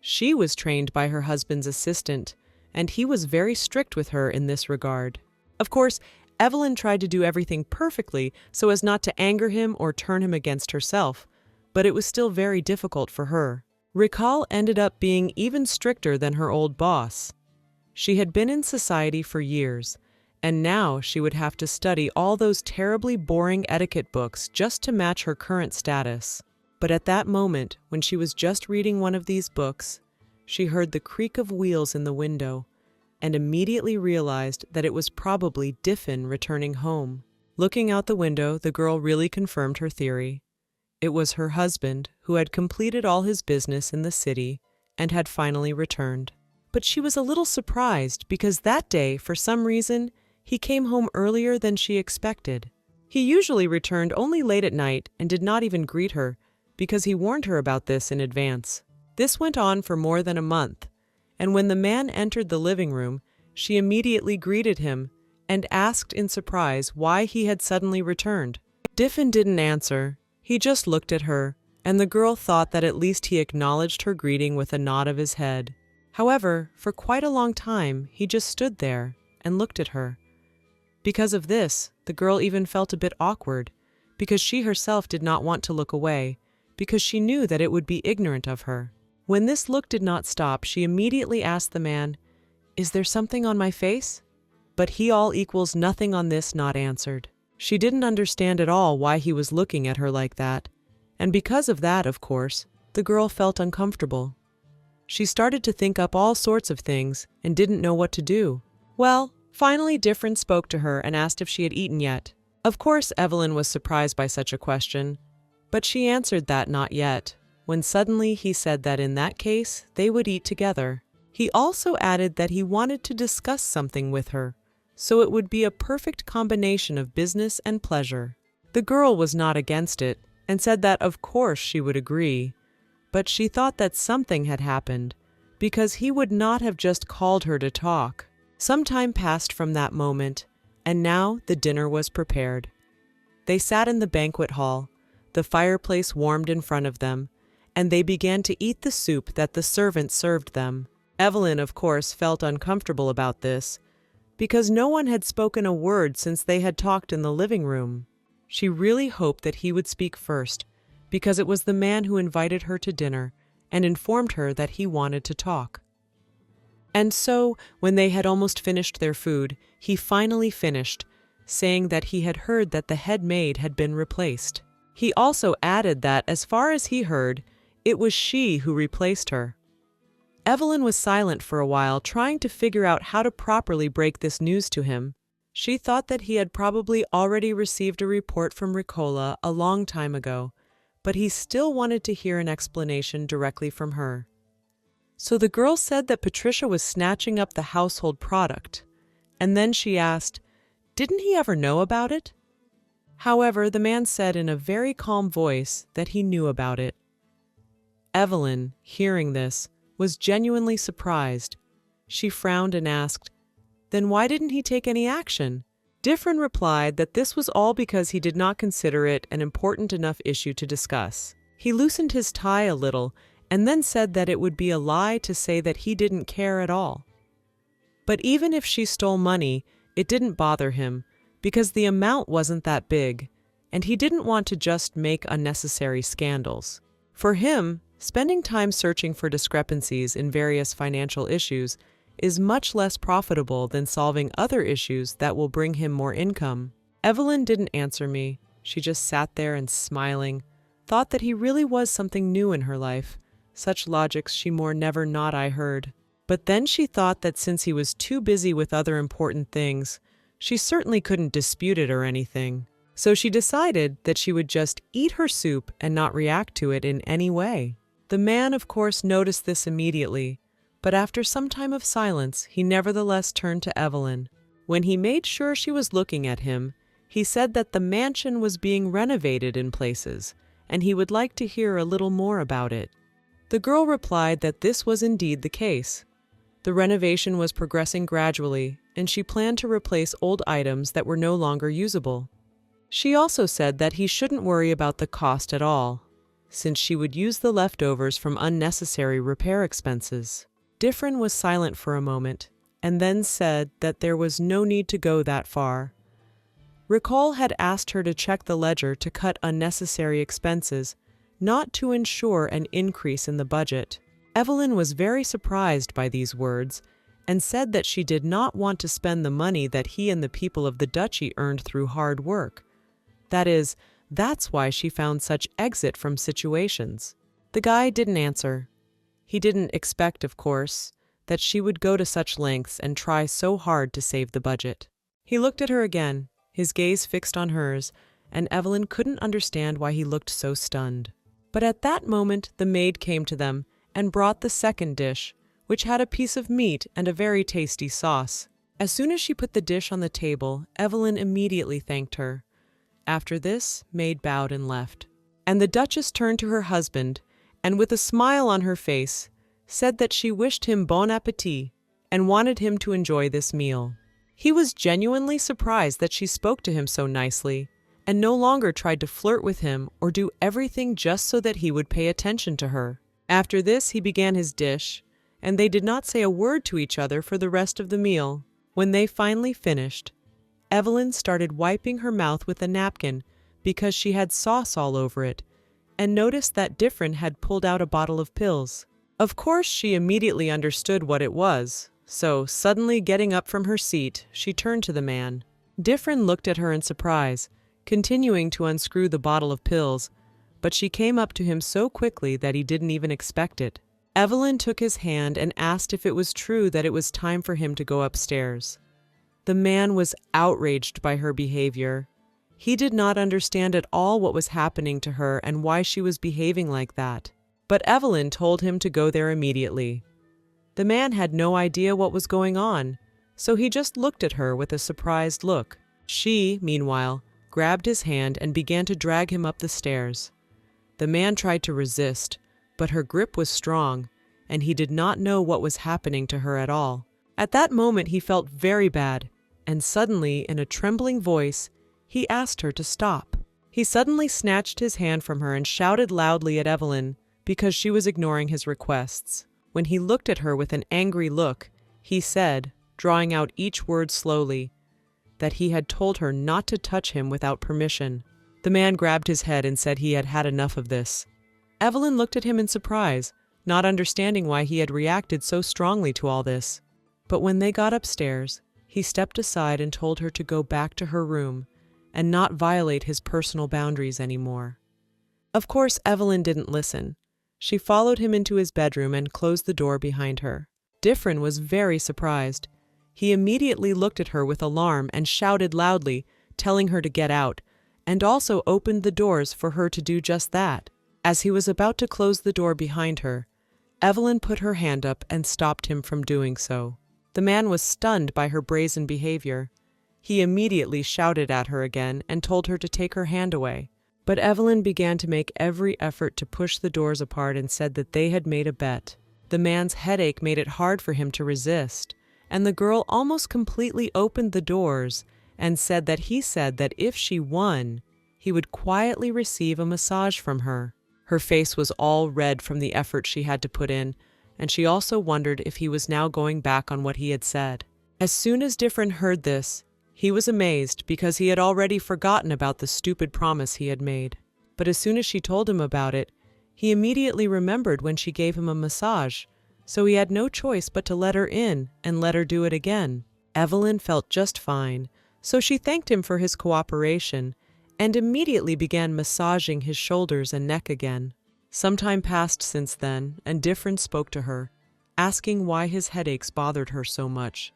She was trained by her husband's assistant, and he was very strict with her in this regard. Of course, Evelyn tried to do everything perfectly so as not to anger him or turn him against herself, but it was still very difficult for her. Rael ended up being even stricter than her old boss. She had been in society for years, and now she would have to study all those terribly boring etiquette books just to match her current status. But at that moment, when she was just reading one of these books, she heard the creak of wheels in the window, and immediately realized that it was probably Differin returning home. Looking out the window, the girl really confirmed her theory. It was her husband who had completed all his business in the city and had finally returned. But she was a little surprised because that day, for some reason, he came home earlier than she expected. He usually returned only late at night and did not even greet her because he warned her about this in advance. This went on for more than a month, and when the man entered the living room, she immediately greeted him and asked in surprise why he had suddenly returned. Differin didn't answer. He just looked at her, and the girl thought that at least he acknowledged her greeting with a nod of his head. However, for quite a long time, he just stood there and looked at her. Because of this, the girl even felt a bit awkward, because she herself did not want to look away, because she knew that it would be ignorant of her. When this look did not stop, she immediately asked the man, "Is there something on my face?" But he all equals nothing on this not answered. She didn't understand at all why he was looking at her like that, and because of that, of course, the girl felt uncomfortable. She started to think up all sorts of things and didn't know what to do. Well, finally Differin spoke to her and asked if she had eaten yet. Of course, Evelyn was surprised by such a question, but she answered that not yet, when suddenly he said that in that case, they would eat together. He also added that he wanted to discuss something with her, so it would be a perfect combination of business and pleasure. The girl was not against it, and said that of course she would agree, but she thought that something had happened, because he would not have just called her to talk. Some time passed from that moment, and now the dinner was prepared. They sat in the banquet hall, the fireplace warmed in front of them, and they began to eat the soup that the servant served them. Evelyn, of course, felt uncomfortable about this, because no one had spoken a word since they had talked in the living room. She really hoped that he would speak first, because it was the man who invited her to dinner and informed her that he wanted to talk. And so, when they had almost finished their food, he finally finished, saying that he had heard that the head maid had been replaced. He also added that, as far as he heard, it was she who replaced her. Evelyn was silent for a while, trying to figure out how to properly break this news to him. She thought that he had probably already received a report from Ricola a long time ago, but he still wanted to hear an explanation directly from her. So the girl said that Patricia was snatching up the household product, and then she asked, "Didn't he ever know about it?" However, the man said in a very calm voice that he knew about it. Evelyn, hearing this, was genuinely surprised. She frowned and asked, "Then why didn't he take any action?" Differin replied that this was all because he did not consider it an important enough issue to discuss. He loosened his tie a little and then said that it would be a lie to say that he didn't care at all. But even if she stole money, it didn't bother him, because the amount wasn't that big, and he didn't want to just make unnecessary scandals. For him, spending time searching for discrepancies in various financial issues, is much less profitable than solving other issues that will bring him more income. Evelyn didn't answer me. She just sat there and, smiling, thought that he really was something new in her life. Such logics she more never not I heard. But then she thought that since he was too busy with other important things, she certainly couldn't dispute it or anything. So she decided that she would just eat her soup and not react to it in any way. The man, of course, noticed this immediately, but after some time of silence, he nevertheless turned to Evelyn. When he made sure she was looking at him, he said that the mansion was being renovated in places, and he would like to hear a little more about it. The girl replied that this was indeed the case. The renovation was progressing gradually, and she planned to replace old items that were no longer usable. She also said that he shouldn't worry about the cost at all, since she would use the leftovers from unnecessary repair expenses. Differin was silent for a moment, and then said that there was no need to go that far. Rael had asked her to check the ledger to cut unnecessary expenses, not to ensure an increase in the budget. Evelyn was very surprised by these words and said that she did not want to spend the money that he and the people of the duchy earned through hard work. That is, that's why she found such exit from situations. The guy didn't answer. He didn't expect, of course, that she would go to such lengths and try so hard to save the budget. He looked at her again, his gaze fixed on hers, and Evelyn couldn't understand why he looked so stunned. But at that moment the maid came to them and brought the second dish, which had a piece of meat and a very tasty sauce. As soon as she put the dish on the table, Evelyn immediately thanked her. After this, maid bowed and left. And the Duchess turned to her husband, and with a smile on her face, said that she wished him bon appétit and wanted him to enjoy this meal. He was genuinely surprised that she spoke to him so nicely, and no longer tried to flirt with him or do everything just so that he would pay attention to her. After this, he began his dish, and they did not say a word to each other for the rest of the meal. When they finally finished, Evelyn started wiping her mouth with a napkin because she had sauce all over it, and noticed that Differin had pulled out a bottle of pills. Of course, she immediately understood what it was, so suddenly getting up from her seat, she turned to the man. Differin looked at her in surprise, continuing to unscrew the bottle of pills, but she came up to him so quickly that he didn't even expect it. Evelyn took his hand and asked if it was true that it was time for him to go upstairs. The man was outraged by her behavior. He did not understand at all what was happening to her and why she was behaving like that. But Evelyn told him to go there immediately. The man had no idea what was going on, so he just looked at her with a surprised look. She, meanwhile, grabbed his hand and began to drag him up the stairs. The man tried to resist, but her grip was strong, and he did not know what was happening to her at all. At that moment he felt very bad, and suddenly, in a trembling voice, he asked her to stop. He suddenly snatched his hand from her and shouted loudly at Evelyn because she was ignoring his requests. When he looked at her with an angry look, he said, drawing out each word slowly, that he had told her not to touch him without permission. The man grabbed his head and said he had had enough of this. Evelyn looked at him in surprise, not understanding why he had reacted so strongly to all this. But when they got upstairs, he stepped aside and told her to go back to her room and not violate his personal boundaries anymore. Of course, Evelyn didn't listen. She followed him into his bedroom and closed the door behind her. Differin was very surprised. He immediately looked at her with alarm and shouted loudly, telling her to get out, and also opened the doors for her to do just that. As he was about to close the door behind her, Evelyn put her hand up and stopped him from doing so. The man was stunned by her brazen behavior. He immediately shouted at her again and told her to take her hand away. But Evelyn began to make every effort to push the doors apart and said that they had made a bet. The man's headache made it hard for him to resist, and the girl almost completely opened the doors and said that if she won, he would quietly receive a massage from her. Her face was all red from the effort she had to put in, and she also wondered if he was now going back on what he had said. As soon as Differin heard this, he was amazed because he had already forgotten about the stupid promise he had made. But as soon as she told him about it, he immediately remembered when she gave him a massage, so he had no choice but to let her in and let her do it again. Evelyn felt just fine, so she thanked him for his cooperation and immediately began massaging his shoulders and neck again. Some time passed since then, and Differin spoke to her, asking why his headaches bothered her so much.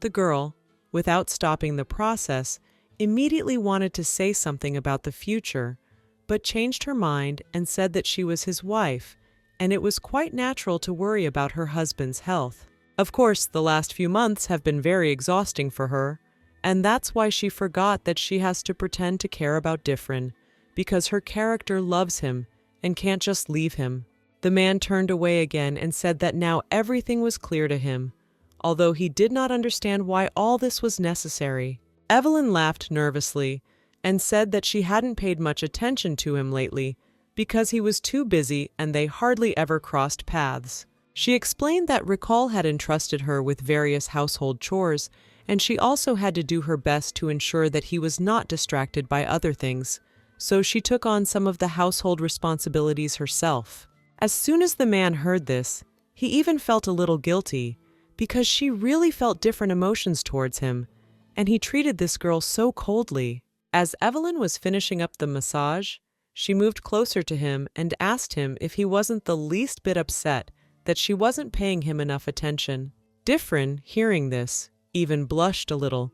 The girl, without stopping the process, immediately wanted to say something about the future, but changed her mind and said that she was his wife, and it was quite natural to worry about her husband's health. Of course, the last few months have been very exhausting for her, and that's why she forgot that she has to pretend to care about Differin, because her character loves him and can't just leave him. The man turned away again and said that now everything was clear to him, although he did not understand why all this was necessary. Evelyn laughed nervously and said that she hadn't paid much attention to him lately because he was too busy and they hardly ever crossed paths. She explained that Rael had entrusted her with various household chores, and she also had to do her best to ensure that he was not distracted by other things, so she took on some of the household responsibilities herself. As soon as the man heard this, he even felt a little guilty, because she really felt different emotions towards him, and he treated this girl so coldly. As Evelyn was finishing up the massage, she moved closer to him and asked him if he wasn't the least bit upset that she wasn't paying him enough attention. Differin, hearing this, even blushed a little,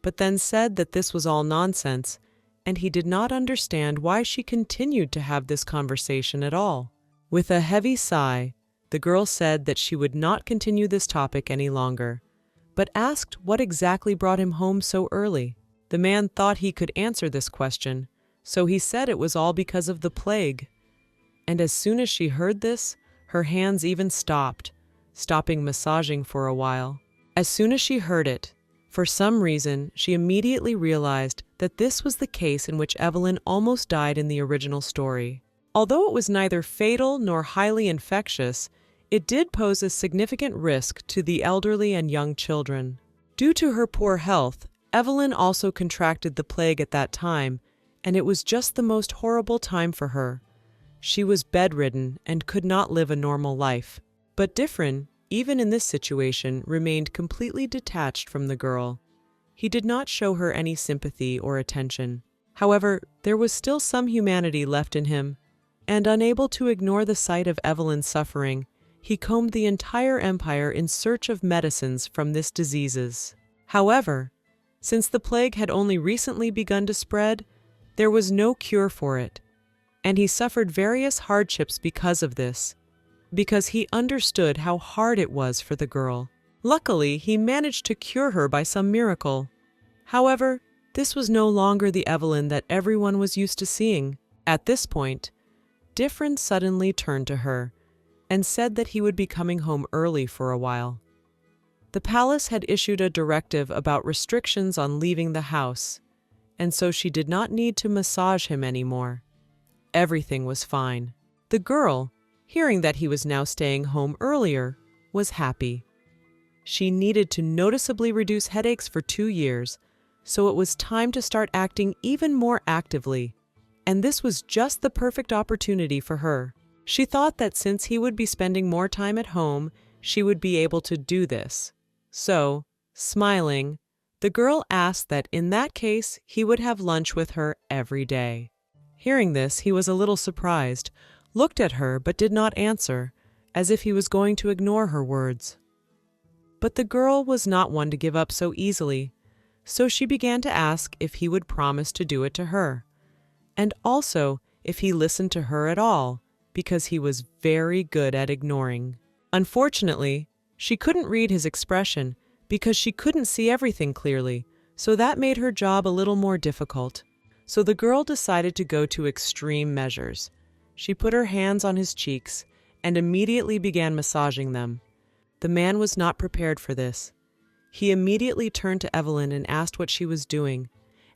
but then said that this was all nonsense, and he did not understand why she continued to have this conversation at all. With a heavy sigh, the girl said that she would not continue this topic any longer, but asked what exactly brought him home so early. The man thought he could answer this question, so he said it was all because of the plague. And as soon as she heard this, her hands even stopped, stopping massaging for a while. As soon as she heard it, for some reason, she immediately realized that this was the case in which Evelyn almost died in the original story. Although it was neither fatal nor highly infectious, it did pose a significant risk to the elderly and young children. Due to her poor health, Evelyn also contracted the plague at that time, and it was just the most horrible time for her. She was bedridden and could not live a normal life. But Differin, even in this situation, remained completely detached from the girl. He did not show her any sympathy or attention. However, there was still some humanity left in him, and unable to ignore the sight of Evelyn's suffering, he combed the entire empire in search of medicines from this diseases. However, since the plague had only recently begun to spread, there was no cure for it, and he suffered various hardships because of this, because he understood how hard it was for the girl. Luckily, he managed to cure her by some miracle. However, this was no longer the Evelyn that everyone was used to seeing. At this point, Differin suddenly turned to her and said that he would be coming home early for a while. The palace had issued a directive about restrictions on leaving the house, and so she did not need to massage him anymore. Everything was fine. The girl, hearing that he was now staying home earlier, was happy. She needed to noticeably reduce headaches for 2 years, so it was time to start acting even more actively, and this was just the perfect opportunity for her. She thought that since he would be spending more time at home, she would be able to do this. So, smiling, the girl asked that in that case he would have lunch with her every day. Hearing this, he was a little surprised, looked at her but did not answer, as if he was going to ignore her words. But the girl was not one to give up so easily, so she began to ask if he would promise to do it to her, and also if he listened to her at all, because he was very good at ignoring. Unfortunately, she couldn't read his expression because she couldn't see everything clearly, so that made her job a little more difficult. So the girl decided to go to extreme measures. She put her hands on his cheeks and immediately began massaging them. The man was not prepared for this. He immediately turned to Evelyn and asked what she was doing,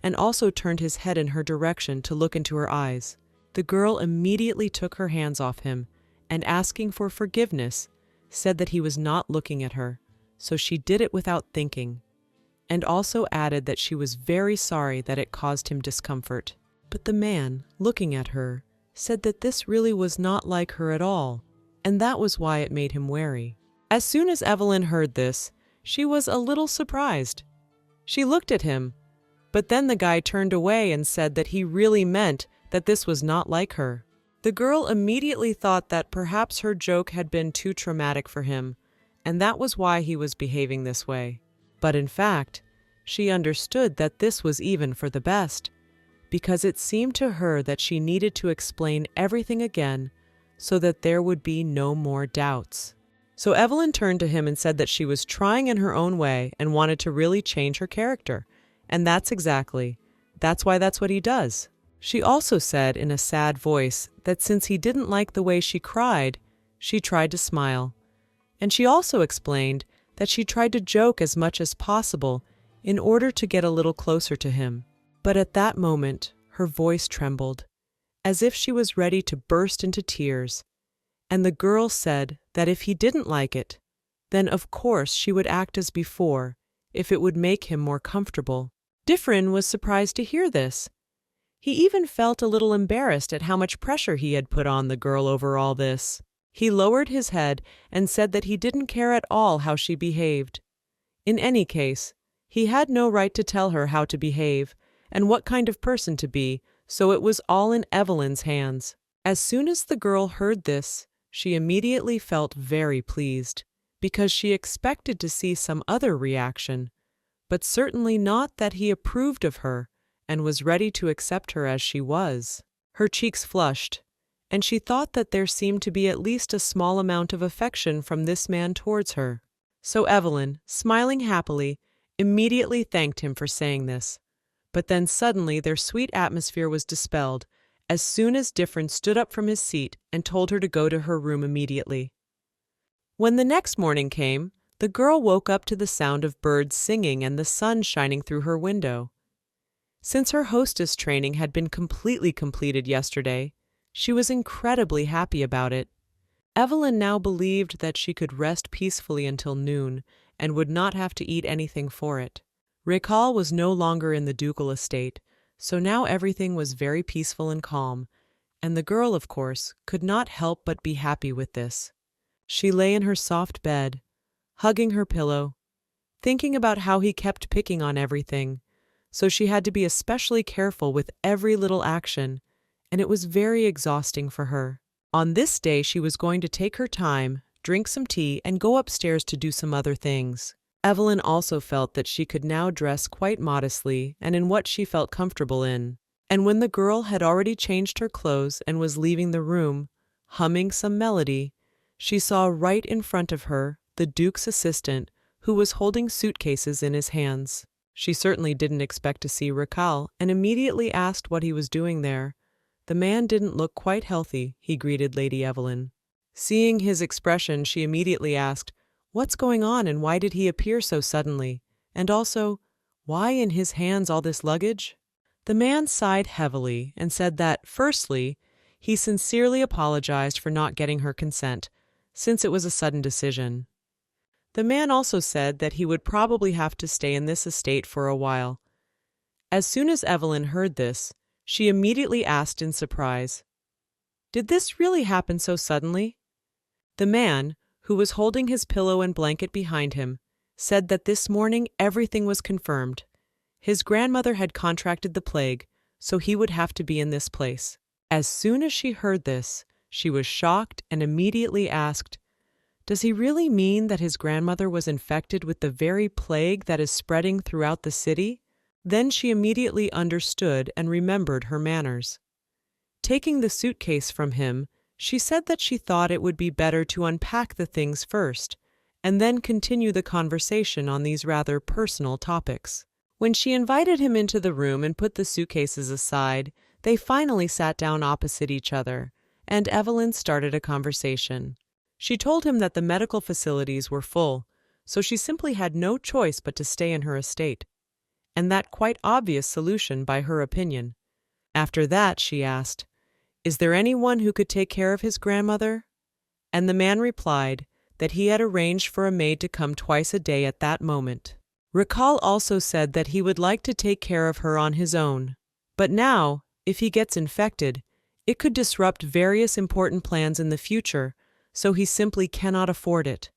and also turned his head in her direction to look into her eyes. The girl immediately took her hands off him, and asking for forgiveness, said that he was not looking at her, so she did it without thinking, and also added that she was very sorry that it caused him discomfort. But the man, looking at her, said that this really was not like her at all, and that was why it made him wary. As soon as Evelyn heard this, she was a little surprised. She looked at him, but then the guy turned away and said that he really meant that this was not like her. The girl immediately thought that perhaps her joke had been too traumatic for him, and that was why he was behaving this way. But in fact, she understood that this was even for the best, because it seemed to her that she needed to explain everything again so that there would be no more doubts. So Evelyn turned to him and said that she was trying in her own way and wanted to really change her character. And that's why that's what he does. She also said in a sad voice that since he didn't like the way she cried, she tried to smile. And she also explained that she tried to joke as much as possible in order to get a little closer to him. But at that moment, her voice trembled, as if she was ready to burst into tears. And the girl said that if he didn't like it, then of course she would act as before, if it would make him more comfortable. Differin was surprised to hear this. He even felt a little embarrassed at how much pressure he had put on the girl over all this. He lowered his head and said that he didn't care at all how she behaved. In any case, he had no right to tell her how to behave and what kind of person to be, so it was all in Evelyn's hands. As soon as the girl heard this, she immediately felt very pleased, because she expected to see some other reaction, but certainly not that he approved of her and was ready to accept her as she was. Her cheeks flushed, and she thought that there seemed to be at least a small amount of affection from this man towards her. So Evelyn, smiling happily, immediately thanked him for saying this. But then suddenly their sweet atmosphere was dispelled as soon as Differin stood up from his seat and told her to go to her room immediately. When the next morning came, the girl woke up to the sound of birds singing and the sun shining through her window. Since her hostess training had been completely completed yesterday, she was incredibly happy about it. Evelyn now believed that she could rest peacefully until noon and would not have to eat anything for it. Rael was no longer in the ducal estate, so now everything was very peaceful and calm, and the girl, of course, could not help but be happy with this. She lay in her soft bed, hugging her pillow, thinking about how he kept picking on everything, so she had to be especially careful with every little action, and it was very exhausting for her. On this day she was going to take her time, drink some tea, and go upstairs to do some other things. Evelyn also felt that she could now dress quite modestly and in what she felt comfortable in. And when the girl had already changed her clothes and was leaving the room, humming some melody, she saw right in front of her the Duke's assistant, who was holding suitcases in his hands. She certainly didn't expect to see Rael and immediately asked what he was doing there. The man didn't look quite healthy, he greeted Lady Evelyn. Seeing his expression, she immediately asked, "What's going on and why did he appear so suddenly? And also, why in his hands all this luggage?" The man sighed heavily and said that, firstly, he sincerely apologized for not getting her consent, since it was a sudden decision. The man also said that he would probably have to stay in this estate for a while. As soon as Evelyn heard this, she immediately asked in surprise, "Did this really happen so suddenly?" The man, who was holding his pillow and blanket behind him, said that this morning everything was confirmed. His grandmother had contracted the plague, so he would have to be in this place. As soon as she heard this, she was shocked and immediately asked, "Does he really mean that his grandmother was infected with the very plague that is spreading throughout the city?" Then she immediately understood and remembered her manners. Taking the suitcase from him, she said that she thought it would be better to unpack the things first, and then continue the conversation on these rather personal topics. When she invited him into the room and put the suitcases aside, they finally sat down opposite each other, and Evelyn started a conversation. She told him that the medical facilities were full, so she simply had no choice but to stay in her estate, and that quite obvious solution by her opinion. After that, she asked, "Is there anyone who could take care of his grandmother?" And the man replied that he had arranged for a maid to come twice a day at that moment. Rael also said that he would like to take care of her on his own. But now, if he gets infected, it could disrupt various important plans in the future, so he simply cannot afford it.